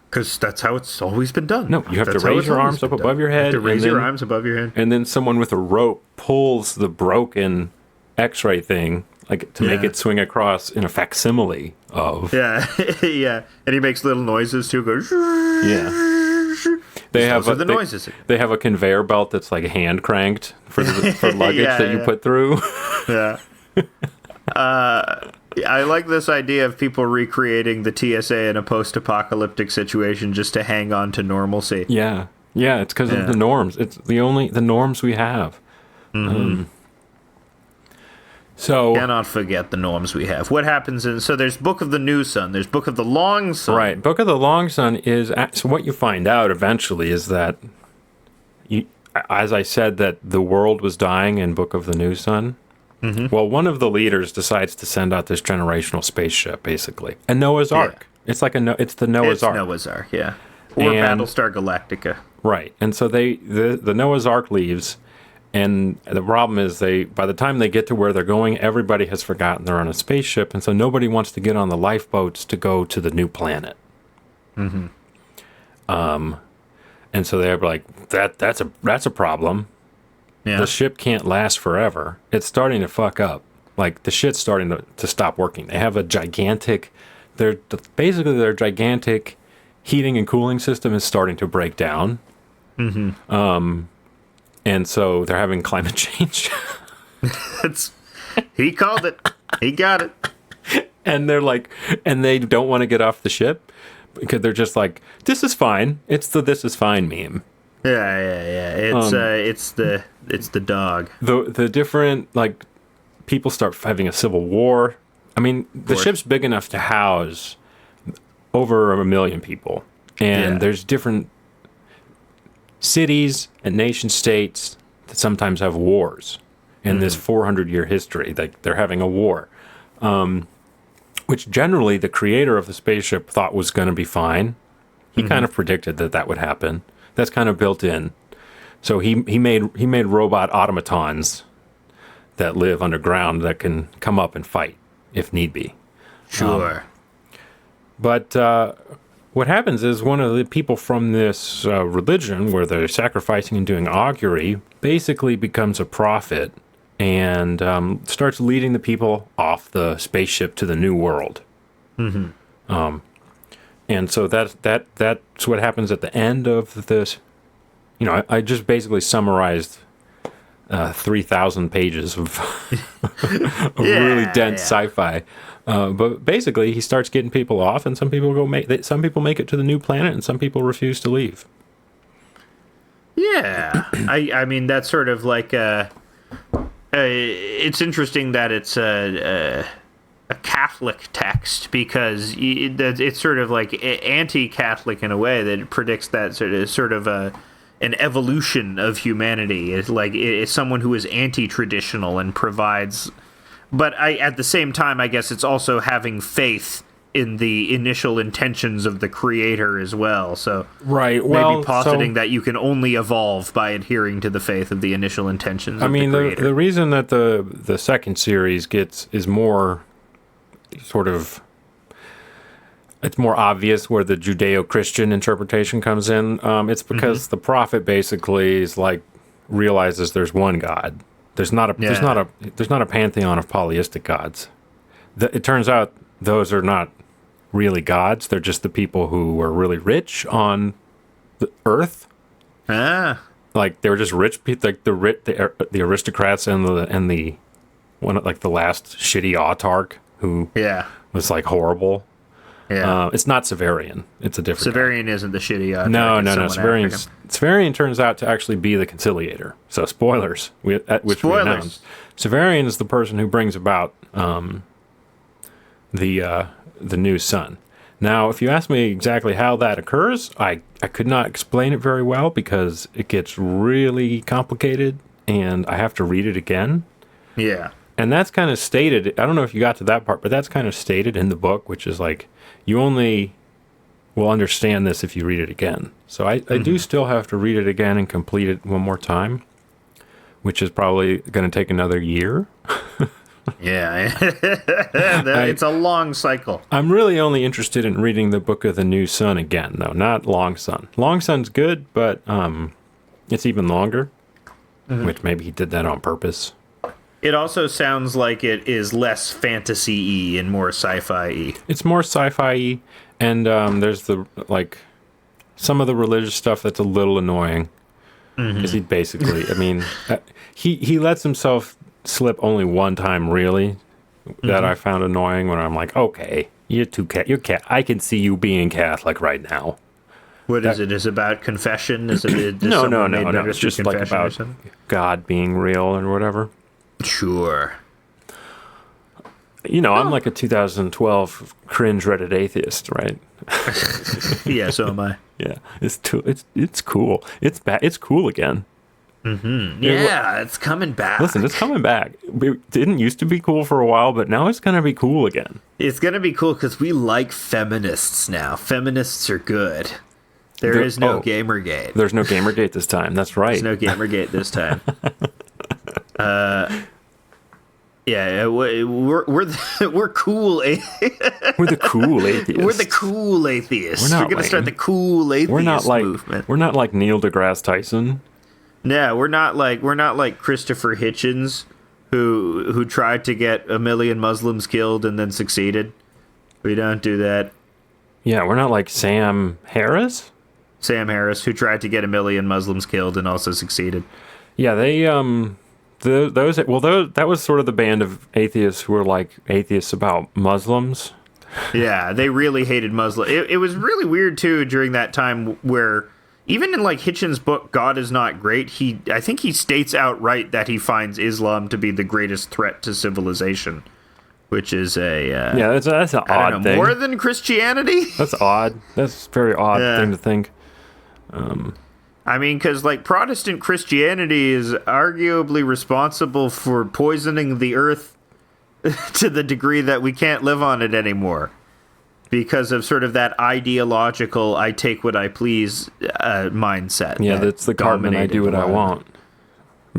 Speaker 1: Because that's how it's always been done.
Speaker 2: No, you have to raise your arms up above your head.
Speaker 1: You have to raise your arms above your head.
Speaker 2: And then someone with a rope pulls the broken X-ray thing, like to make it swing across in a facsimile of.
Speaker 1: Yeah, yeah. And he makes little noises too. Goes.
Speaker 2: Yeah. They have
Speaker 1: noises.
Speaker 2: They have a conveyor belt that's like hand cranked for luggage that you put through.
Speaker 1: Yeah. I like this idea of people recreating the TSA in a post-apocalyptic situation just to hang on to normalcy.
Speaker 2: Yeah. Yeah, it's because of the norms. It's the norms we have.
Speaker 1: Mm-hmm.
Speaker 2: So
Speaker 1: cannot forget the norms we have. What happens so there's Book of the New Sun, there's Book of the Long Sun.
Speaker 2: Right. Book of the Long Sun is so what you find out eventually is that as I said that the world was dying in Book of the New Sun. Mm-hmm. Well, one of the leaders decides to send out this generational spaceship, basically, a Noah's Ark. It's like it's the Noah's Ark.
Speaker 1: Noah's Ark, yeah, or Battlestar Galactica.
Speaker 2: Right, and so the Noah's Ark leaves, and the problem is by the time they get to where they're going, everybody has forgotten they're on a spaceship, and so nobody wants to get on the lifeboats to go to the new planet. Mm-hmm. And so they're like, that's a problem. Yeah. The ship can't last forever. It's starting to fuck up. Like, the shit's starting to stop working. They have a gigantic... Their gigantic heating and cooling system is starting to break down. Mm-hmm. And so they're having climate change.
Speaker 1: He called it. He got it.
Speaker 2: And they're like... And they don't want to get off the ship because they're just like, this is fine. It's the this is fine meme.
Speaker 1: Yeah. It's the dog.
Speaker 2: The different, like, people start having a civil war. I mean, the ship's big enough to house over 1 million people. And there's different cities and nation states that sometimes have wars in this 400-year history. Like, they're having a war. Which generally the creator of the spaceship thought was going to be fine. He kind of predicted that would happen. That's kind of built in. So he made robot automatons that live underground that can come up and fight if need be.
Speaker 1: Sure.
Speaker 2: But what happens is one of the people from this religion where they're sacrificing and doing augury basically becomes a prophet and starts leading the people off the spaceship to the new world. Mm-hmm. And so that's what happens at the end of this. You know, I just basically summarized 3,000 pages of, really dense sci-fi. But basically, he starts getting people off, and some people make it to the new planet, and some people refuse to leave.
Speaker 1: Yeah, I mean that's sort of like it's interesting that it's Catholic text, because it's sort of like anti-Catholic in a way, that it predicts that sort of an evolution of humanity. It's someone who is anti-traditional and provides, but at the same time, I guess it's also having faith in the initial intentions of the creator as well. So
Speaker 2: right,
Speaker 1: maybe positing that you can only evolve by adhering to the faith of the initial intentions of the creator.
Speaker 2: The reason that the second series is more sort of, it's more obvious where the Judeo-Christian interpretation comes in. It's because the prophet basically is like, realizes there's one God. There's not a pantheon of polyistic gods. It turns out those are not really gods. They're just the people who were really rich on the earth. Like they were just rich people, like the aristocrats and the one, like the last shitty autarch who was like horrible. It's not Severian. It's a different
Speaker 1: Severian
Speaker 2: guy.
Speaker 1: Isn't the shitty autarch.
Speaker 2: No. Severian turns out to actually be the conciliator. So spoilers, which we announced. Severian is the person who brings about the new sun. Now, if you ask me exactly how that occurs, I could not explain it very well because it gets really complicated and I have to read it again.
Speaker 1: Yeah.
Speaker 2: And that's kind of stated, I don't know if you got to that part, but that's kind of stated in the book, which is like, you only will understand this if you read it again. So I do still have to read it again and complete it one more time, which is probably going to take another year.
Speaker 1: Yeah, it's a long cycle.
Speaker 2: I'm really only interested in reading the Book of the New Sun again, though, not Long Sun. Long Sun's good, but it's even longer, which maybe he did that on purpose.
Speaker 1: It also sounds like it is less fantasy-y and more sci-fi-y.
Speaker 2: It's more sci-fi-y, and there's some of the religious stuff that's a little annoying. Because he basically, I mean, he lets himself slip only one time, really, that I found annoying, when I'm like, okay, you're I can see you being Catholic right now.
Speaker 1: What is it? Is it about confession? Is it
Speaker 2: no. It's just like about God being real or whatever.
Speaker 1: Sure.
Speaker 2: You know, I'm like a 2012 cringe Reddit atheist, right?
Speaker 1: Yeah, so am I.
Speaker 2: Yeah, it's cool. It's cool again.
Speaker 1: Yeah, it's coming back.
Speaker 2: Listen, it's coming back. It didn't used to be cool for a while, but now it's going to be cool again.
Speaker 1: It's going to be cool because we like feminists now. Feminists are good. There is no Gamergate.
Speaker 2: There's no Gamergate this time. That's right.
Speaker 1: There's no Gamergate this time. Yeah, we're cool. We're
Speaker 2: the cool atheists.
Speaker 1: We're the cool atheists. We're going to start the cool atheist movement.
Speaker 2: We're not like Neil deGrasse Tyson.
Speaker 1: No, we're not like Christopher Hitchens, who tried to get 1 million Muslims killed and then succeeded. We don't do that.
Speaker 2: Yeah, we're not like Sam Harris.
Speaker 1: Sam Harris, who tried to get 1 million Muslims killed and also succeeded.
Speaker 2: Yeah, they that was sort of the band of atheists who were like atheists about Muslims.
Speaker 1: Yeah, they really hated Muslims. It was really weird too during that time where, even in like Hitchens' book God Is Not Great, I think he states outright that he finds Islam to be the greatest threat to civilization, which is
Speaker 2: that's an odd thing.
Speaker 1: More than Christianity.
Speaker 2: That's odd. That's a very odd thing to think.
Speaker 1: I mean, because like Protestant Christianity is arguably responsible for poisoning the earth to the degree that we can't live on it anymore, because of sort of that ideological "I take what I please" mindset.
Speaker 2: Yeah, that's the Cartman "I do what I want."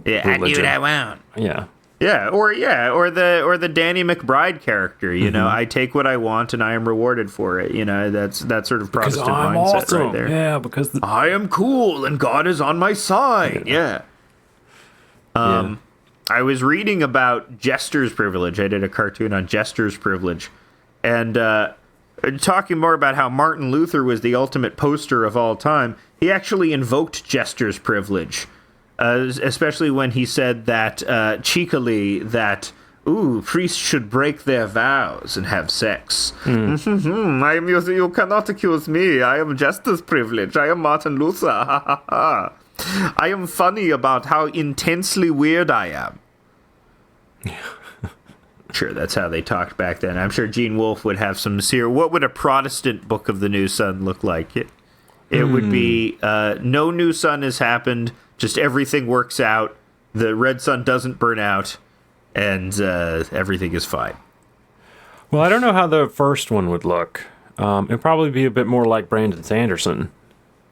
Speaker 1: Yeah, religion. I do what I want.
Speaker 2: Yeah.
Speaker 1: Yeah, or the Danny McBride character, you know, I take what I want and I am rewarded for it. You know, that's that sort of Protestant mindset awesome. Right there.
Speaker 2: Yeah, because
Speaker 1: I am cool and God is on my side. Yeah. I was reading about Jester's privilege. I did a cartoon on Jester's privilege, and talking more about how Martin Luther was the ultimate poster of all time. He actually invoked Jester's privilege. Especially when he said that cheekily that priests should break their vows and have sex. You cannot accuse me. I am Jester's privilege. I am Martin Luther. I am funny about how intensely weird I am. Sure, that's how they talked back then. I'm sure Gene Wolfe would have some serious... What would a Protestant Book of the New Sun look like? It would be, no new sun has happened, just everything works out, the red sun doesn't burn out, and everything is fine.
Speaker 2: Well, I don't know how the first one would look. It'd probably be a bit more like Brandon Sanderson.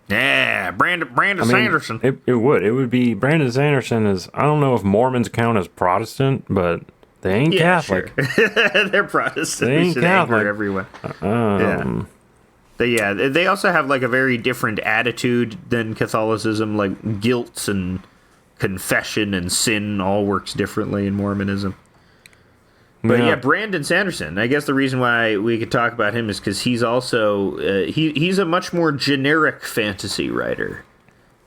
Speaker 1: Yeah, Brandon Sanderson.
Speaker 2: It would. It would be... Brandon Sanderson is... I don't know if Mormons count as Protestant, but... They ain't Catholic.
Speaker 1: Sure. They're Protestant.
Speaker 2: They ain't Catholic.
Speaker 1: Everyone. They also have like a very different attitude than Catholicism. Like guilt and confession and sin all works differently in Mormonism. But yeah, Brandon Sanderson. I guess the reason why we could talk about him is because he's also he's a much more generic fantasy writer.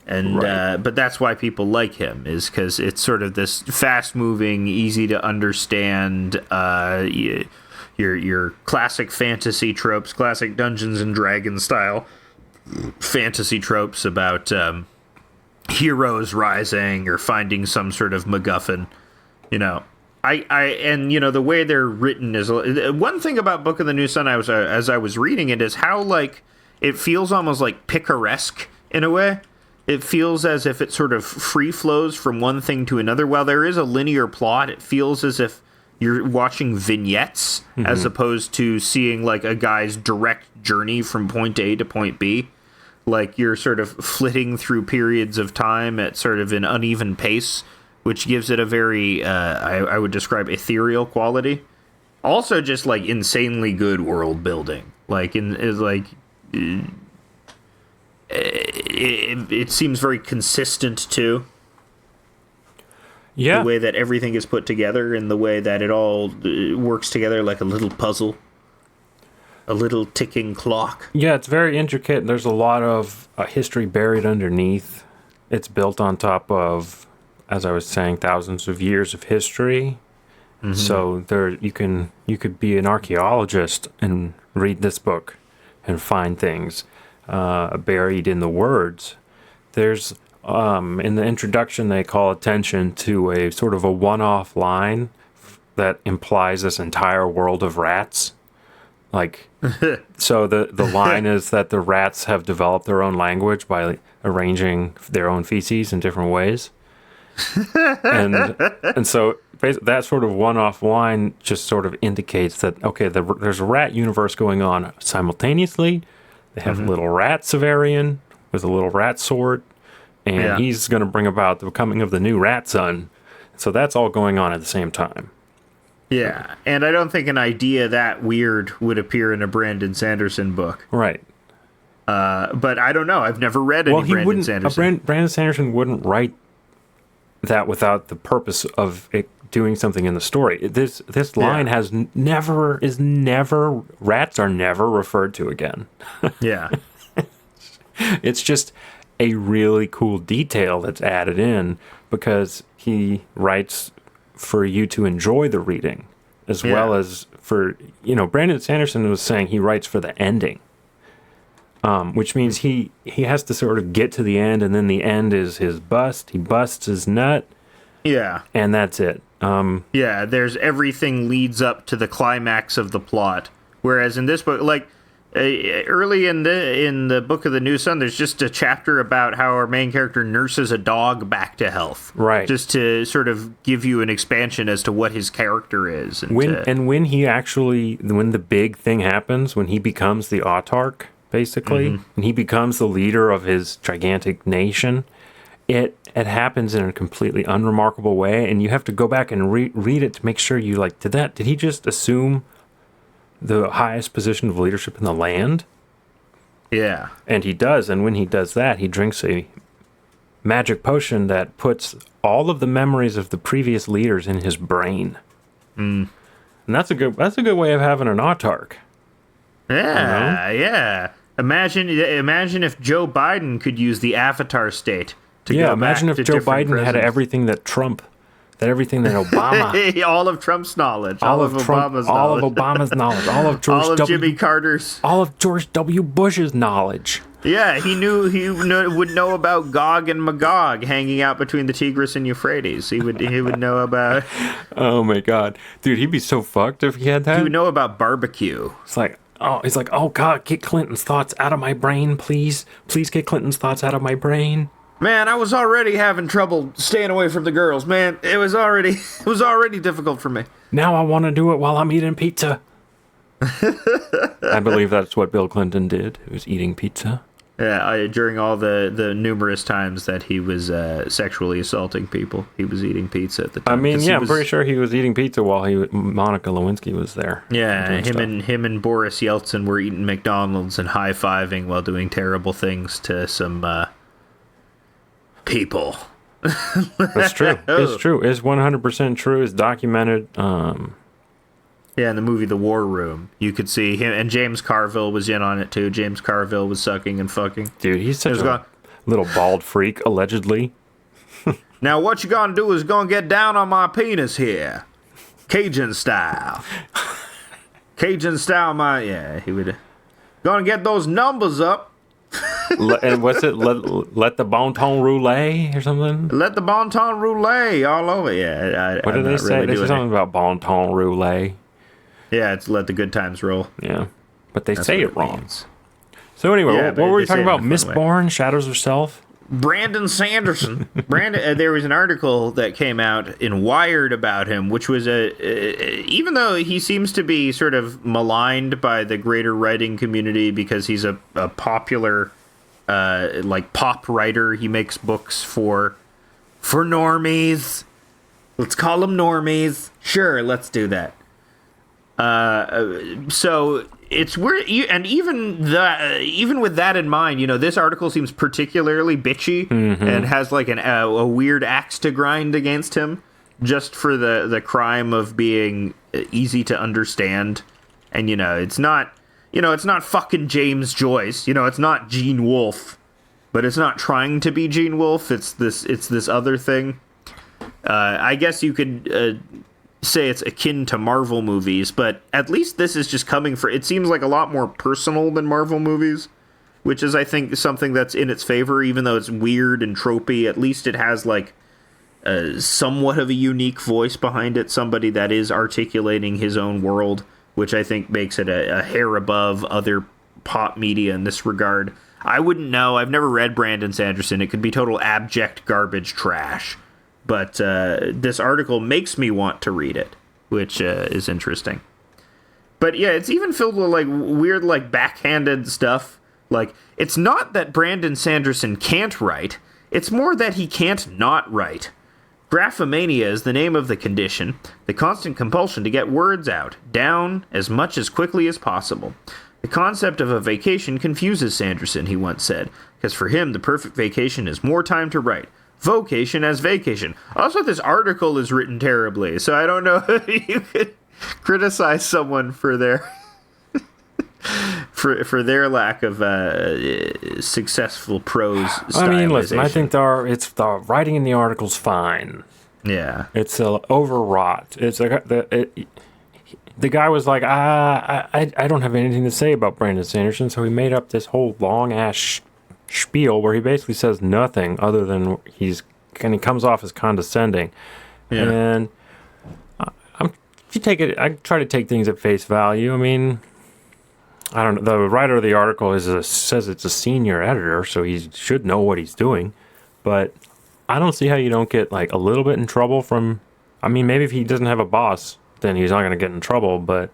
Speaker 1: And but that's why people like him, is because it's sort of this fast-moving, easy to understand, your classic fantasy tropes, classic Dungeons and Dragons style fantasy tropes about heroes rising or finding some sort of MacGuffin. You know, and you know the way they're written is one thing about Book of the New Sun. As I was reading it, is how like it feels almost like picaresque in a way. It feels as if it sort of free flows from one thing to another. While there is a linear plot, it feels as if you're watching vignettes as opposed to seeing like a guy's direct journey from point A to point B. Like you're sort of flitting through periods of time at sort of an uneven pace, which gives it a very, I would describe, ethereal quality. Also just like insanely good world building. Like it seems very consistent too.
Speaker 2: Yeah.
Speaker 1: The way that everything is put together and the way that it all works together like a little puzzle. A little ticking clock.
Speaker 2: Yeah, it's very intricate. There's a lot of history buried underneath. It's built on top of, as I was saying, thousands of years of history. Mm-hmm. So you could be an archaeologist and read this book and find things buried in the words. There's in the introduction they call attention to a sort of a one-off line that implies this entire world of rats. Like, so the line is that the rats have developed their own language by arranging their own feces in different ways. and so that sort of one-off line just sort of indicates that, okay, there's a rat universe going on simultaneously. They have little rat Severian with a little rat sword, and he's going to bring about the coming of the new rat son. So that's all going on at the same time.
Speaker 1: Yeah, and I don't think an idea that weird would appear in a Brandon Sanderson book.
Speaker 2: Right.
Speaker 1: But I don't know. I've never read any Brandon Sanderson.
Speaker 2: Brandon Sanderson wouldn't write that without the purpose of it doing something in the story. This line rats are never referred to again.
Speaker 1: Yeah.
Speaker 2: It's just a really cool detail that's added in because he writes for you to enjoy the reading as well as for, Brandon Sanderson was saying he writes for the ending, which means he has to sort of get to the end, and then the end is his bust. He busts his nut. Yeah. And that's it.
Speaker 1: There's everything leads up to the climax of the plot. Whereas in this book, like early in the Book of the New Sun, there's just a chapter about how our main character nurses a dog back to health.
Speaker 2: Right.
Speaker 1: Just to sort of give you an expansion as to what his character is.
Speaker 2: When the big thing happens, when he becomes the autarch, basically, and he becomes the leader of his gigantic nation, it happens in a completely unremarkable way, and you have to go back and read it to make sure you did he just assume the highest position of leadership in the land?
Speaker 1: Yeah.
Speaker 2: And he does, and when he does that, he drinks a magic potion that puts all of the memories of the previous leaders in his brain. And that's a good way of having an autarch.
Speaker 1: Yeah, yeah. Imagine if Joe Biden could use the avatar state to go
Speaker 2: imagine
Speaker 1: back
Speaker 2: if
Speaker 1: to
Speaker 2: Joe
Speaker 1: different
Speaker 2: Biden
Speaker 1: presidents.
Speaker 2: had everything that Obama,
Speaker 1: all of Trump's knowledge, all of Obama's knowledge,
Speaker 2: all of Obama's knowledge, all of
Speaker 1: Jimmy Carter's,
Speaker 2: all of George W. Bush's knowledge.
Speaker 1: Yeah, would know about Gog and Magog hanging out between the Tigris and Euphrates. He would know about.
Speaker 2: Oh my god, dude, he'd be so fucked if he had that.
Speaker 1: He would know about barbecue.
Speaker 2: It's like, he's like, oh god, get Clinton's thoughts out of my brain, please. Please get Clinton's thoughts out of my brain.
Speaker 1: Man, I was already having trouble staying away from the girls, man. It was already difficult for me.
Speaker 2: Now I want to do it while I'm eating pizza. I believe that's what Bill Clinton did. He was eating pizza.
Speaker 1: Yeah, during all the numerous times that he was sexually assaulting people, he was eating pizza at the time.
Speaker 2: I mean, yeah, I'm pretty sure he was eating pizza while Monica Lewinsky was there.
Speaker 1: Yeah, him and Boris Yeltsin were eating McDonald's and high-fiving while doing terrible things to some people.
Speaker 2: That's true. It's true. It's 100% true. It's documented.
Speaker 1: Yeah, in the movie The War Room, you could see him, and James Carville was in on it too. James Carville was sucking and fucking.
Speaker 2: Dude, he's such a little bald freak, allegedly.
Speaker 1: Now what you gonna do is gonna get down on my penis here, Cajun style. Cajun style, he would gonna get those numbers up.
Speaker 2: And what's it? Let the bon ton roulette or something?
Speaker 1: Let the bon ton roulette all over. Yeah.
Speaker 2: What did they say? Really they said something about bon ton roulette.
Speaker 1: Yeah, it's let the good times roll.
Speaker 2: Yeah, but they say it wrong. Means. So anyway, what were we talking about? Mistborn, Shadows of Self?
Speaker 1: Brandon Sanderson. There was an article that came out in Wired about him, which was even though he seems to be sort of maligned by the greater writing community because he's a popular like pop writer. He makes books for normies. Let's call them normies. Sure, let's do that. So it's weird, and even with that in mind, this article seems particularly bitchy and has like a weird axe to grind against him, just for the crime of being easy to understand. And it's not fucking James Joyce. It's not Gene Wolfe, but it's not trying to be Gene Wolfe. It's this other thing. I guess you could say it's akin to Marvel movies, but at least this is just coming it seems like a lot more personal than Marvel movies, which is, I think, something that's in its favor, even though it's weird and tropey. At least it has like somewhat of a unique voice behind it, somebody that is articulating his own world, which I think makes it a hair above other pop media in this regard. I wouldn't know. I've never read Brandon Sanderson. It could be total abject garbage trash. But this article makes me want to read it, which is interesting. But yeah, it's even filled with like weird, like backhanded stuff. Like, it's not that Brandon Sanderson can't write. It's more that he can't not write. Graphomania is the name of the condition, the constant compulsion to get words out, down, as much as quickly as possible. The concept of a vacation confuses Sanderson, he once said, because for him the perfect vacation is more time to write. Vocation as vacation. Also, this article is written terribly, so I don't know if you could criticize someone for their for their lack of successful prose stylization. I mean, listen,
Speaker 2: I think the writing in the article's fine.
Speaker 1: Yeah,
Speaker 2: it's overwrought. It's like the guy was like, I don't have anything to say about Brandon Sanderson, so he made up this whole long ass spiel where he basically says nothing other than he comes off as condescending. Yeah. And I try to take things at face value. I mean, I don't know. The writer of the article says it's a senior editor, so he should know what he's doing. But I don't see how you don't get like a little bit in trouble from. I mean, maybe if he doesn't have a boss, then he's not going to get in trouble. But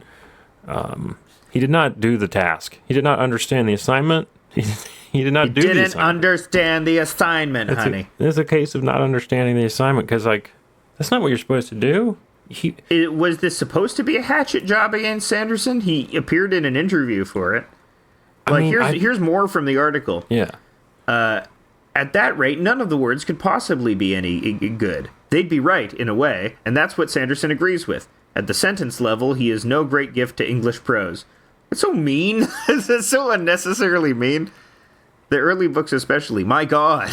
Speaker 2: he did not do the task. He did not understand the assignment. He did not do the assignment. He didn't
Speaker 1: understand the assignment, honey.
Speaker 2: It's a case of not understanding the assignment, because, like, that's not what you're supposed to do.
Speaker 1: Was this supposed to be a hatchet job against Sanderson? He appeared in an interview for it. Here's more from the article.
Speaker 2: Yeah.
Speaker 1: At that rate, none of the words could possibly be any good. They'd be right, in a way, and that's what Sanderson agrees with. At the sentence level, he is no great gift to English prose. It's so mean. It's so unnecessarily mean. The early books especially. My God.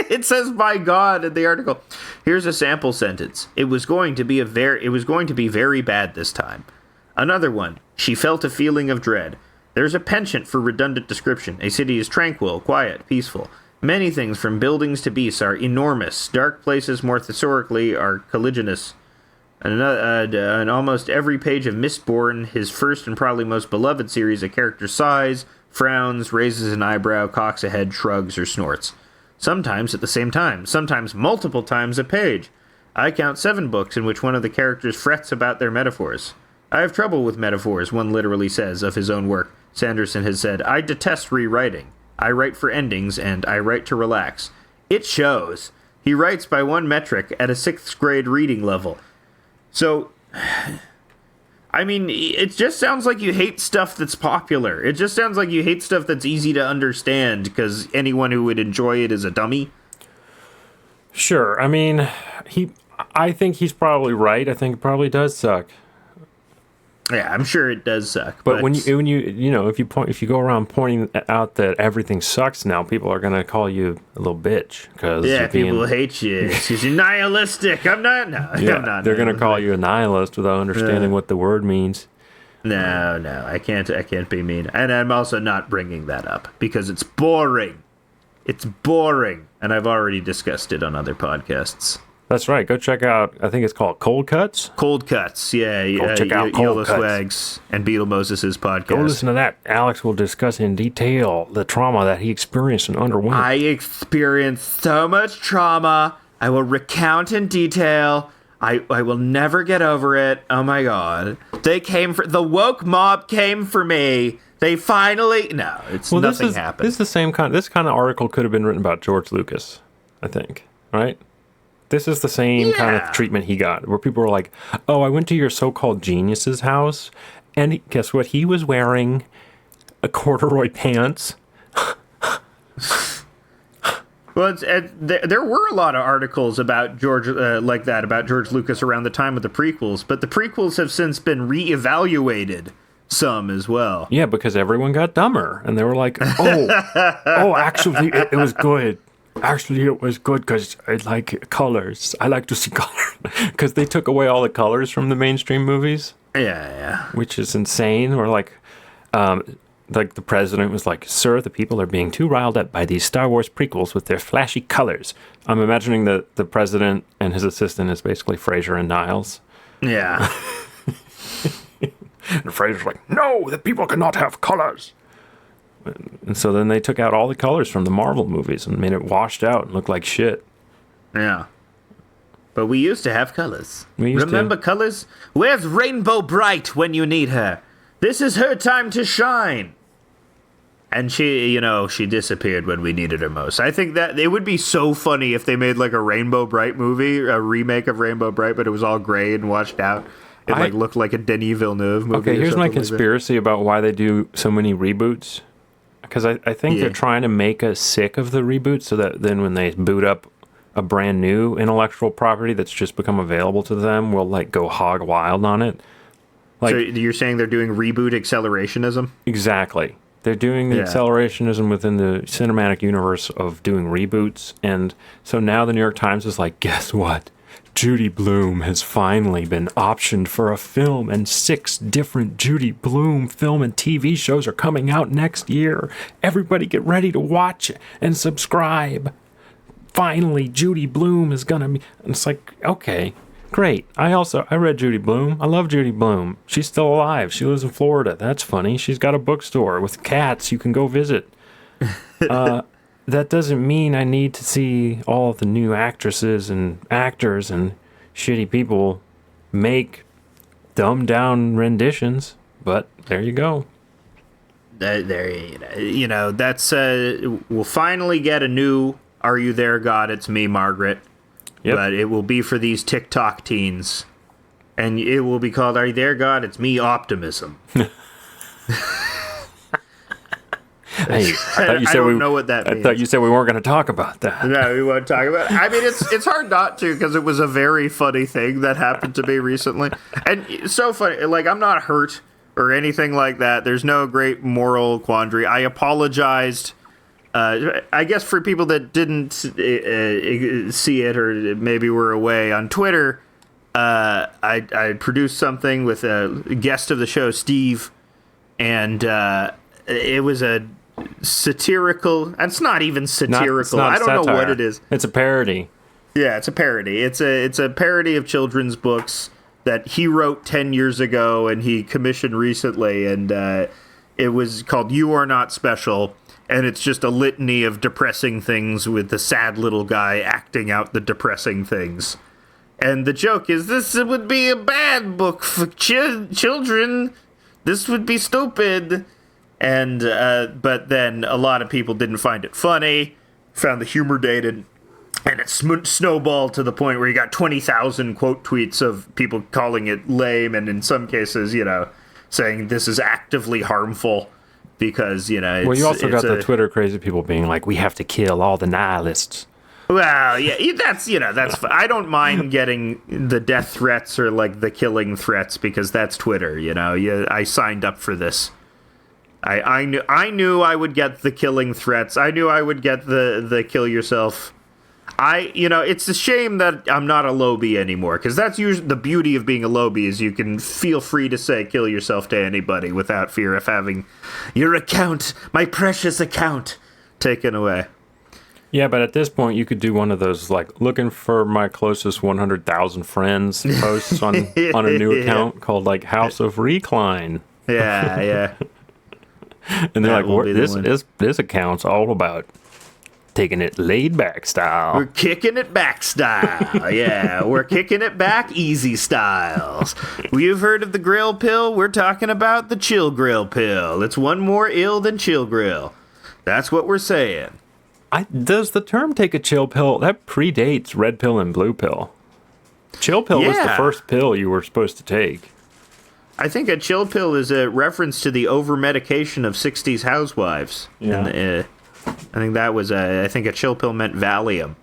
Speaker 1: It says "my God" in the article. Here's a sample sentence. It was going to be very bad this time. Another one. She felt a feeling of dread. There's a penchant for redundant description. A city is tranquil, quiet, peaceful. Many things from buildings to beasts are enormous. Dark places more historically are colliginous. And almost every page of Mistborn, his first and probably most beloved series, a character sighs, frowns, raises an eyebrow, cocks a head, shrugs, or snorts. Sometimes at the same time, sometimes multiple times a page. I count 7 books in which one of the characters frets about their metaphors. I have trouble with metaphors, one literally says of his own work. Sanderson has said, I detest rewriting. I write for endings, and I write to relax. It shows. He writes by one metric at a 6th grade reading level. So, I mean, it just sounds like you hate stuff that's popular. It just sounds like you hate stuff that's easy to understand, because anyone who would enjoy it is a dummy.
Speaker 2: Sure. I mean, I think he's probably right. I think it probably does suck.
Speaker 1: Yeah, I'm sure it does suck.
Speaker 2: But when you go around pointing out that everything sucks now, people are gonna call you a little bitch because
Speaker 1: people hate you because you're nihilistic. I'm not. No,
Speaker 2: yeah,
Speaker 1: I'm not.
Speaker 2: They're gonna call you a nihilist without understanding what the word means.
Speaker 1: No, I can't be mean, and I'm also not bringing that up because it's boring. It's boring, and I've already discussed it on other podcasts.
Speaker 2: That's right. Go check out, I think it's called Cold Cuts.
Speaker 1: Cold Cuts, yeah.
Speaker 2: Go check out Cold
Speaker 1: Yolo
Speaker 2: Cuts.
Speaker 1: Swags and Beetle Moses' podcast.
Speaker 2: Go listen to that. Alex will discuss in detail the trauma that he experienced and underwent.
Speaker 1: I experienced so much trauma. I will recount in detail. I will never get over it. Oh my god. The woke mob came for me. They finally... No, nothing happened.
Speaker 2: This kind of article could have been written about George Lucas, I think. Right? This is the same kind of treatment he got, where people were like, oh, I went to your so-called genius's house, and guess what? He was wearing a corduroy pants.
Speaker 1: Well, there were a lot of articles about George about George Lucas around the time of the prequels, but the prequels have since been reevaluated some as well.
Speaker 2: Yeah, because everyone got dumber, and they were like, actually, it was good. Actually, it was good because I like colors. I like to see color. Because they took away all the colors from the mainstream movies.
Speaker 1: Yeah.
Speaker 2: Which is insane. Or like the president was like, sir, the people are being too riled up by these Star Wars prequels with their flashy colors. I'm imagining that the president and his assistant is basically Fraser and Niles.
Speaker 1: Yeah.
Speaker 2: And Fraser's like, no, the people cannot have colors. And so then they took out all the colors from the Marvel movies and made it washed out and look like shit.
Speaker 1: Yeah. But we used to have colors.
Speaker 2: Remember
Speaker 1: colors? Where's Rainbow Bright when you need her? This is her time to shine. And she disappeared when we needed her most. I think that it would be so funny if they made like a Rainbow Bright movie, a remake of Rainbow Bright, but it was all gray and washed out. It looked like a Denis Villeneuve movie.
Speaker 2: Okay, here's my conspiracy about why they do so many reboots. Because I think they're trying to make us sick of the reboot so that then when they boot up a brand new intellectual property that's just become available to them, we'll like go hog wild on it. Like,
Speaker 1: so you're saying they're doing reboot accelerationism?
Speaker 2: Exactly. They're doing the accelerationism within the cinematic universe of doing reboots. And so now the New York Times is like, guess what? Judy Blume has finally been optioned for a film, and 6 different Judy Blume film and TV shows are coming out next year. Everybody get ready to watch and subscribe. Finally, Judy Blume is gonna be... And it's like, okay, great. I read Judy Blume. I love Judy Blume. She's still alive. She lives in Florida. That's funny. She's got a bookstore with cats you can go visit. That doesn't mean I need to see all of the new actresses and actors and shitty people make dumbed down renditions, but there you go.
Speaker 1: That's we'll finally get a new Are You There, God? It's Me, Margaret.
Speaker 2: Yep.
Speaker 1: But it will be for these TikTok teens. And it will be called Are You There, God? It's Me, Optimism.
Speaker 2: Hey, I
Speaker 1: don't know what that means.
Speaker 2: I thought you said we weren't going to talk about that.
Speaker 1: No, we won't talk about it. I mean, it's hard not to because it was a very funny thing that happened to me recently. And so funny. Like, I'm not hurt or anything like that. There's no great moral quandary. I apologized. I guess for people that didn't see it or maybe were away on Twitter, I produced something with a guest of the show, Steve, and it was a satirical. It's not even satirical.
Speaker 2: It's not
Speaker 1: I don't know
Speaker 2: satire.
Speaker 1: what it is.
Speaker 2: It's a parody.
Speaker 1: Yeah, it's a parody. It's a parody of children's books that he wrote 10 years ago and he commissioned recently, and it was called You Are Not Special, and it's just a litany of depressing things with the sad little guy acting out the depressing things. And the joke is, this would be a bad book for children. This would be stupid. And but then a lot of people didn't find it funny, found the humor dated, and it snowballed to the point where you got 20,000 quote tweets of people calling it lame, and in some cases, saying this is actively harmful because, it's,
Speaker 2: well, you also got the Twitter crazy people being like, we have to kill all the nihilists.
Speaker 1: Well, yeah, that's I don't mind getting the death threats or like the killing threats because that's Twitter, I signed up for this. I knew I would get the killing threats. I knew I would get the kill yourself. It's a shame that I'm not a Lobby anymore, because that's usually the beauty of being a Lobby is you can feel free to say kill yourself to anybody without fear of having your account, my precious account, taken away.
Speaker 2: Yeah, but at this point, you could do one of those, like, looking for my closest 100,000 friends posts on a new account called, like, House of Decline.
Speaker 1: Yeah.
Speaker 2: And they're like, this account's all about taking it laid back style.
Speaker 1: We're kicking it back style. Yeah, we're kicking it back easy styles. You've heard of the grill pill? We're talking about the chill grill pill. It's one more ill than chill grill. That's what we're saying.
Speaker 2: Does the term take a chill pill? That predates red pill and blue pill. Chill pill was the first pill you were supposed to take.
Speaker 1: I think a chill pill is a reference to the over-medication of 60s housewives.
Speaker 2: Yeah.
Speaker 1: And, I think that was I think a chill pill meant Valium.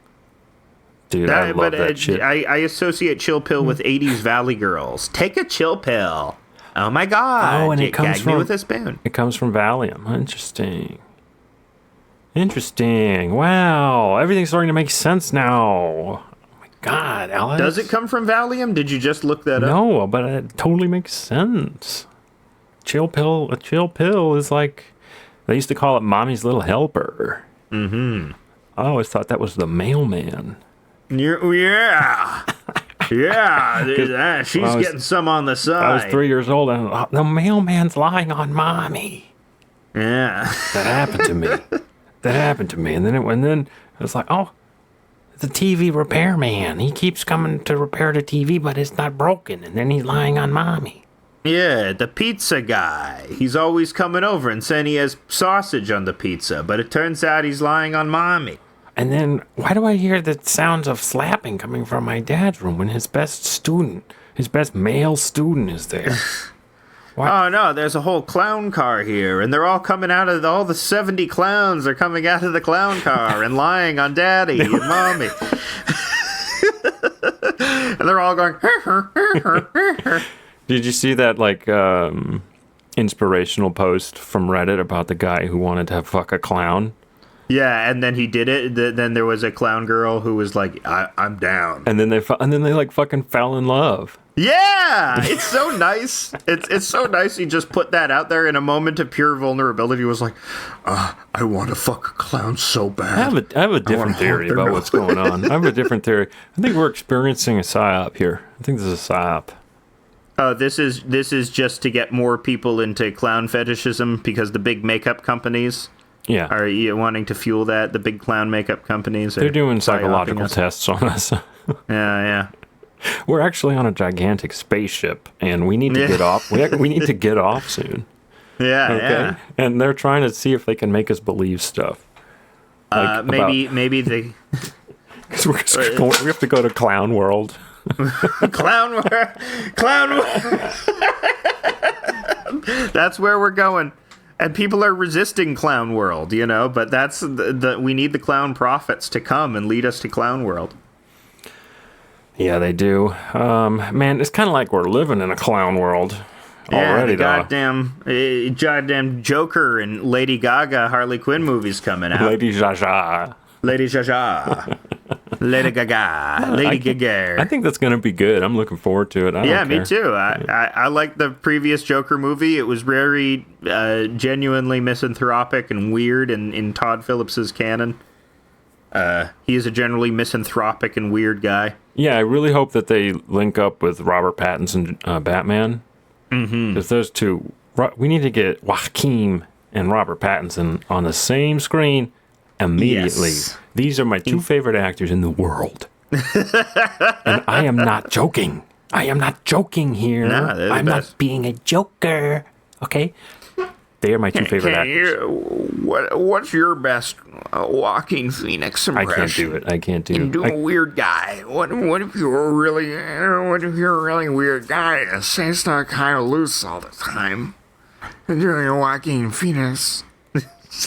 Speaker 2: Dude, I love that shit.
Speaker 1: I associate chill pill with 80s Valley girls. Take a chill pill. Oh my god.
Speaker 2: Oh, and it comes from,
Speaker 1: me with a spoon.
Speaker 2: It comes from Valium. Interesting. Wow. Everything's starting to make sense now. Oh my god, Alex.
Speaker 1: Does it come from Valium? Did you just look that up?
Speaker 2: No, but it totally makes sense. A chill pill is like, they used to call it Mommy's Little Helper.
Speaker 1: Mm-hmm.
Speaker 2: I always thought that was the mailman.
Speaker 1: Yeah. Yeah. She's getting some on the side.
Speaker 2: I was 3 years old, and the mailman's lying on Mommy.
Speaker 1: Yeah.
Speaker 2: That happened to me. And then it was like, oh, the TV repairman. He keeps coming to repair the TV, but it's not broken. And then he's lying on Mommy.
Speaker 1: Yeah, the pizza guy. He's always coming over and saying he has sausage on the pizza, but it turns out he's lying on Mommy.
Speaker 2: And then, why do I hear the sounds of slapping coming from my dad's room when his best male student is there? What?
Speaker 1: Oh no, there's a whole clown car here, and they're all coming out of all the 70 clowns are coming out of the clown car and lying on Daddy and Mommy. And they're all going,
Speaker 2: Did you see that, like, inspirational post from Reddit about the guy who wanted to fuck a clown?
Speaker 1: Yeah, and then he did it. Then there was a clown girl who was like, I'm down.
Speaker 2: And then they like fucking fell in love.
Speaker 1: Yeah, it's so nice. It's so nice he just put that out there in a moment of pure vulnerability. He was like, I want to fuck a clown so bad.
Speaker 2: I have a different theory about what's going on. I have a different theory. I think we're experiencing a psyop here. I think this is a psyop.
Speaker 1: This is just to get more people into clown fetishism because the big makeup companies are wanting to fuel that. The big clown makeup companies.
Speaker 2: They're doing psychological tests on us.
Speaker 1: Yeah.
Speaker 2: We're actually on a gigantic spaceship, and we need to get off. We need to get off soon.
Speaker 1: Yeah.
Speaker 2: And they're trying to see if they can make us believe stuff.
Speaker 1: Like maybe they.
Speaker 2: Because we have to go to Clown World.
Speaker 1: Clown World. That's where we're going. And people are resisting Clown World, but that's we need the clown prophets to come and lead us to Clown World.
Speaker 2: Yeah, they do. Man, it's kind of like we're living in a clown world already.
Speaker 1: The goddamn Joker and Lady Gaga Harley Quinn movies coming out.
Speaker 2: Lady Jaja.
Speaker 1: Lady Gaga. Lady Gaga.
Speaker 2: I think that's going to be good. I'm looking forward to it. I don't care.
Speaker 1: Me too. I like the previous Joker movie. It was very genuinely misanthropic and weird in Todd Phillips's canon. He is a generally misanthropic and weird guy.
Speaker 2: Yeah, I really hope that they link up with Robert Pattinson, Batman. Because those two, we need to get Joaquin and Robert Pattinson on the same screen immediately.
Speaker 1: Yes.
Speaker 2: These are my two favorite actors in the world. And I am not joking. I am not joking here.
Speaker 1: No, they're the
Speaker 2: I'm
Speaker 1: best.
Speaker 2: not being a joker. Okay? They are my two favorite actors.
Speaker 1: What's your best Joaquin Phoenix impression?
Speaker 2: I can't do it.
Speaker 1: Do a weird guy. What if you're a really weird guy? Say stuff kind of loose all the time. And doing a Joaquin Phoenix.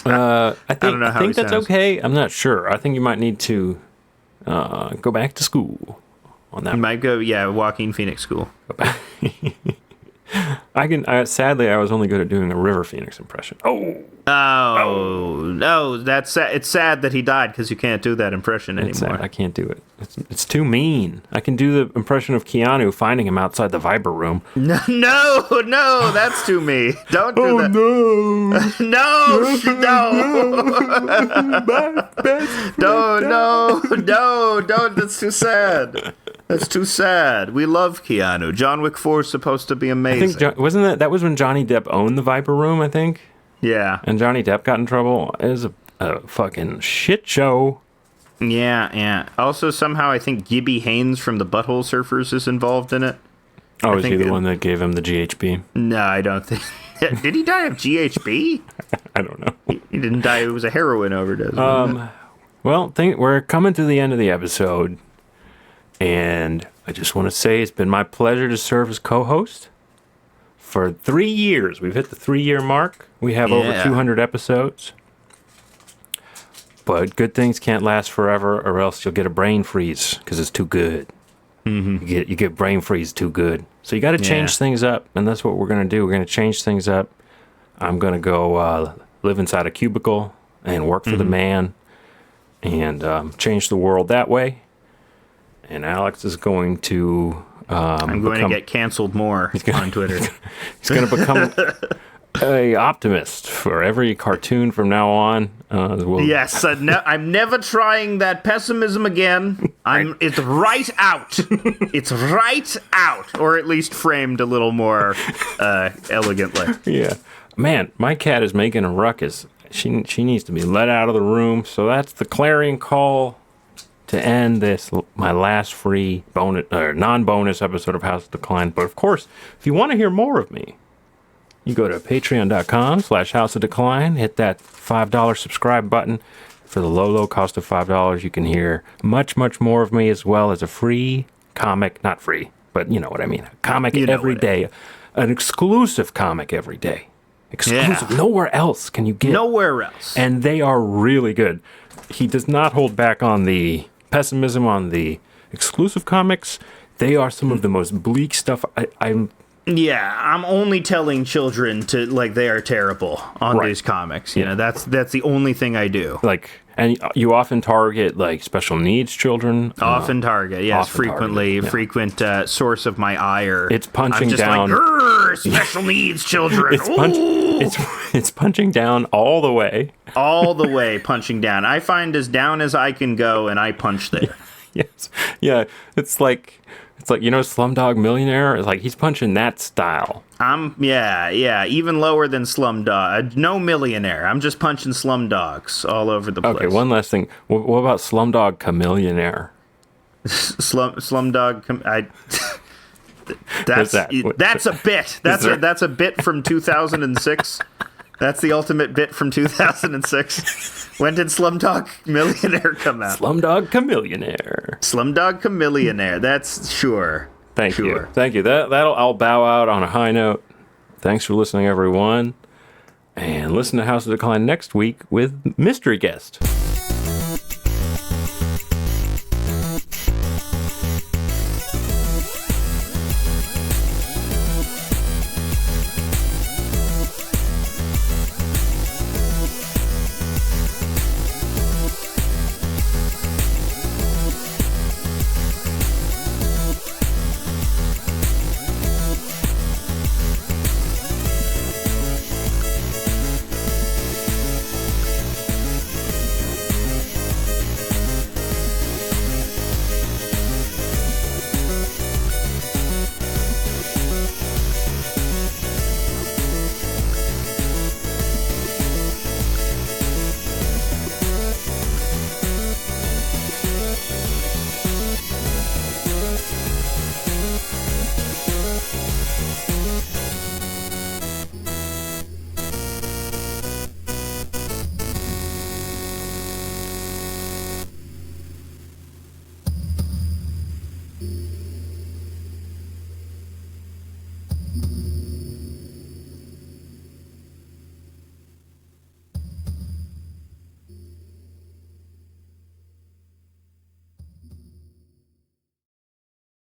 Speaker 2: I
Speaker 1: don't know how
Speaker 2: think
Speaker 1: he
Speaker 2: that's
Speaker 1: sounds.
Speaker 2: okay. I'm not sure. I think you might need to go back to school on that.
Speaker 1: You might go, Joaquin Phoenix school.
Speaker 2: Sadly, I was only good at doing a River Phoenix impression.
Speaker 1: No, that's it's sad that he died because you can't do that impression
Speaker 2: It's
Speaker 1: anymore.
Speaker 2: sad. I can't do it. It's too mean. I can do the impression of Keanu finding him outside the Viper room.
Speaker 1: No, that's too me. Don't do that. No, don't. That's too sad. That's too sad. We love Keanu. John Wick 4 is supposed to be
Speaker 2: I
Speaker 1: amazing.
Speaker 2: think wasn't that was when Johnny Depp owned the Viper room, I think,
Speaker 1: Yeah.
Speaker 2: and Johnny Depp got in trouble. It was a fucking shit show.
Speaker 1: Yeah. Also, somehow I think Gibby Haynes from the Butthole Surfers is involved in it.
Speaker 2: Oh, is he
Speaker 1: think
Speaker 2: the one that gave him the GHB?
Speaker 1: No, I don't think. Did he die of GHB?
Speaker 2: I don't know.
Speaker 1: He didn't die. It was a heroin overdose.
Speaker 2: Well, we're coming to the end of the episode, and I just want to say it's been my pleasure to serve as co-host for 3 years. We've hit the 3-year mark. We have over 200 episodes. But good things can't last forever, or else you'll get a brain freeze because it's too good. Mm-hmm. You get brain freeze too good. So you got to change things up, and that's what we're going to do. We're going to change things up. I'm going to go live inside a cubicle and work for the man and change the world that way. And Alex is going to...
Speaker 1: I'm going to get canceled more on Twitter.
Speaker 2: He's going to become a optimist for every cartoon from now on.
Speaker 1: Yes, I'm never trying that pessimism again. It's right out. It's right out, or at least framed a little more elegantly.
Speaker 2: Yeah, man, my cat is making a ruckus. She needs to be let out of the room. So that's the clarion call to end this, my last free bonus or non-bonus episode of House of Decline. But of course, if you want to hear more of me, you go to patreon.com/House of Decline, hit that $5 subscribe button. For the low cost of $5, you can hear much, much more of me, as well as a free comic, not free, but you know what I mean, a comic every day, an exclusive comic every day. Exclusive. Yeah. Nowhere else can you get.
Speaker 1: Nowhere else.
Speaker 2: And they are really good. He does not hold back on the pessimism on the exclusive comics. They are some of the most bleak stuff. I'm
Speaker 1: only telling children to they are terrible on these comics. You know, that's the only thing I do.
Speaker 2: And you often target special needs children.
Speaker 1: Often target, yes, frequent source of my ire.
Speaker 2: It's punching
Speaker 1: I'm just
Speaker 2: down.
Speaker 1: Special needs children.
Speaker 2: It's punching down all the way.
Speaker 1: All the way punching down. I find as down as I can go, and I punch there.
Speaker 2: Yes, yeah. It's like Slumdog Millionaire. It's like he's punching that style.
Speaker 1: Even lower than Slumdog. No Millionaire. I'm just punching Slumdogs all over the place.
Speaker 2: Okay, one last thing. What about Slumdog Chameleonaire?
Speaker 1: Slumdog. That's a bit. That's a bit from 2006. That's the ultimate bit from 2006. When did Slumdog Millionaire come out?
Speaker 2: Slumdog Chameleonaire.
Speaker 1: Slumdog Chameleonaire. That's sure.
Speaker 2: Thank you. I'll bow out on a high note. Thanks for listening, everyone. And listen to House of Decline next week with mystery guest.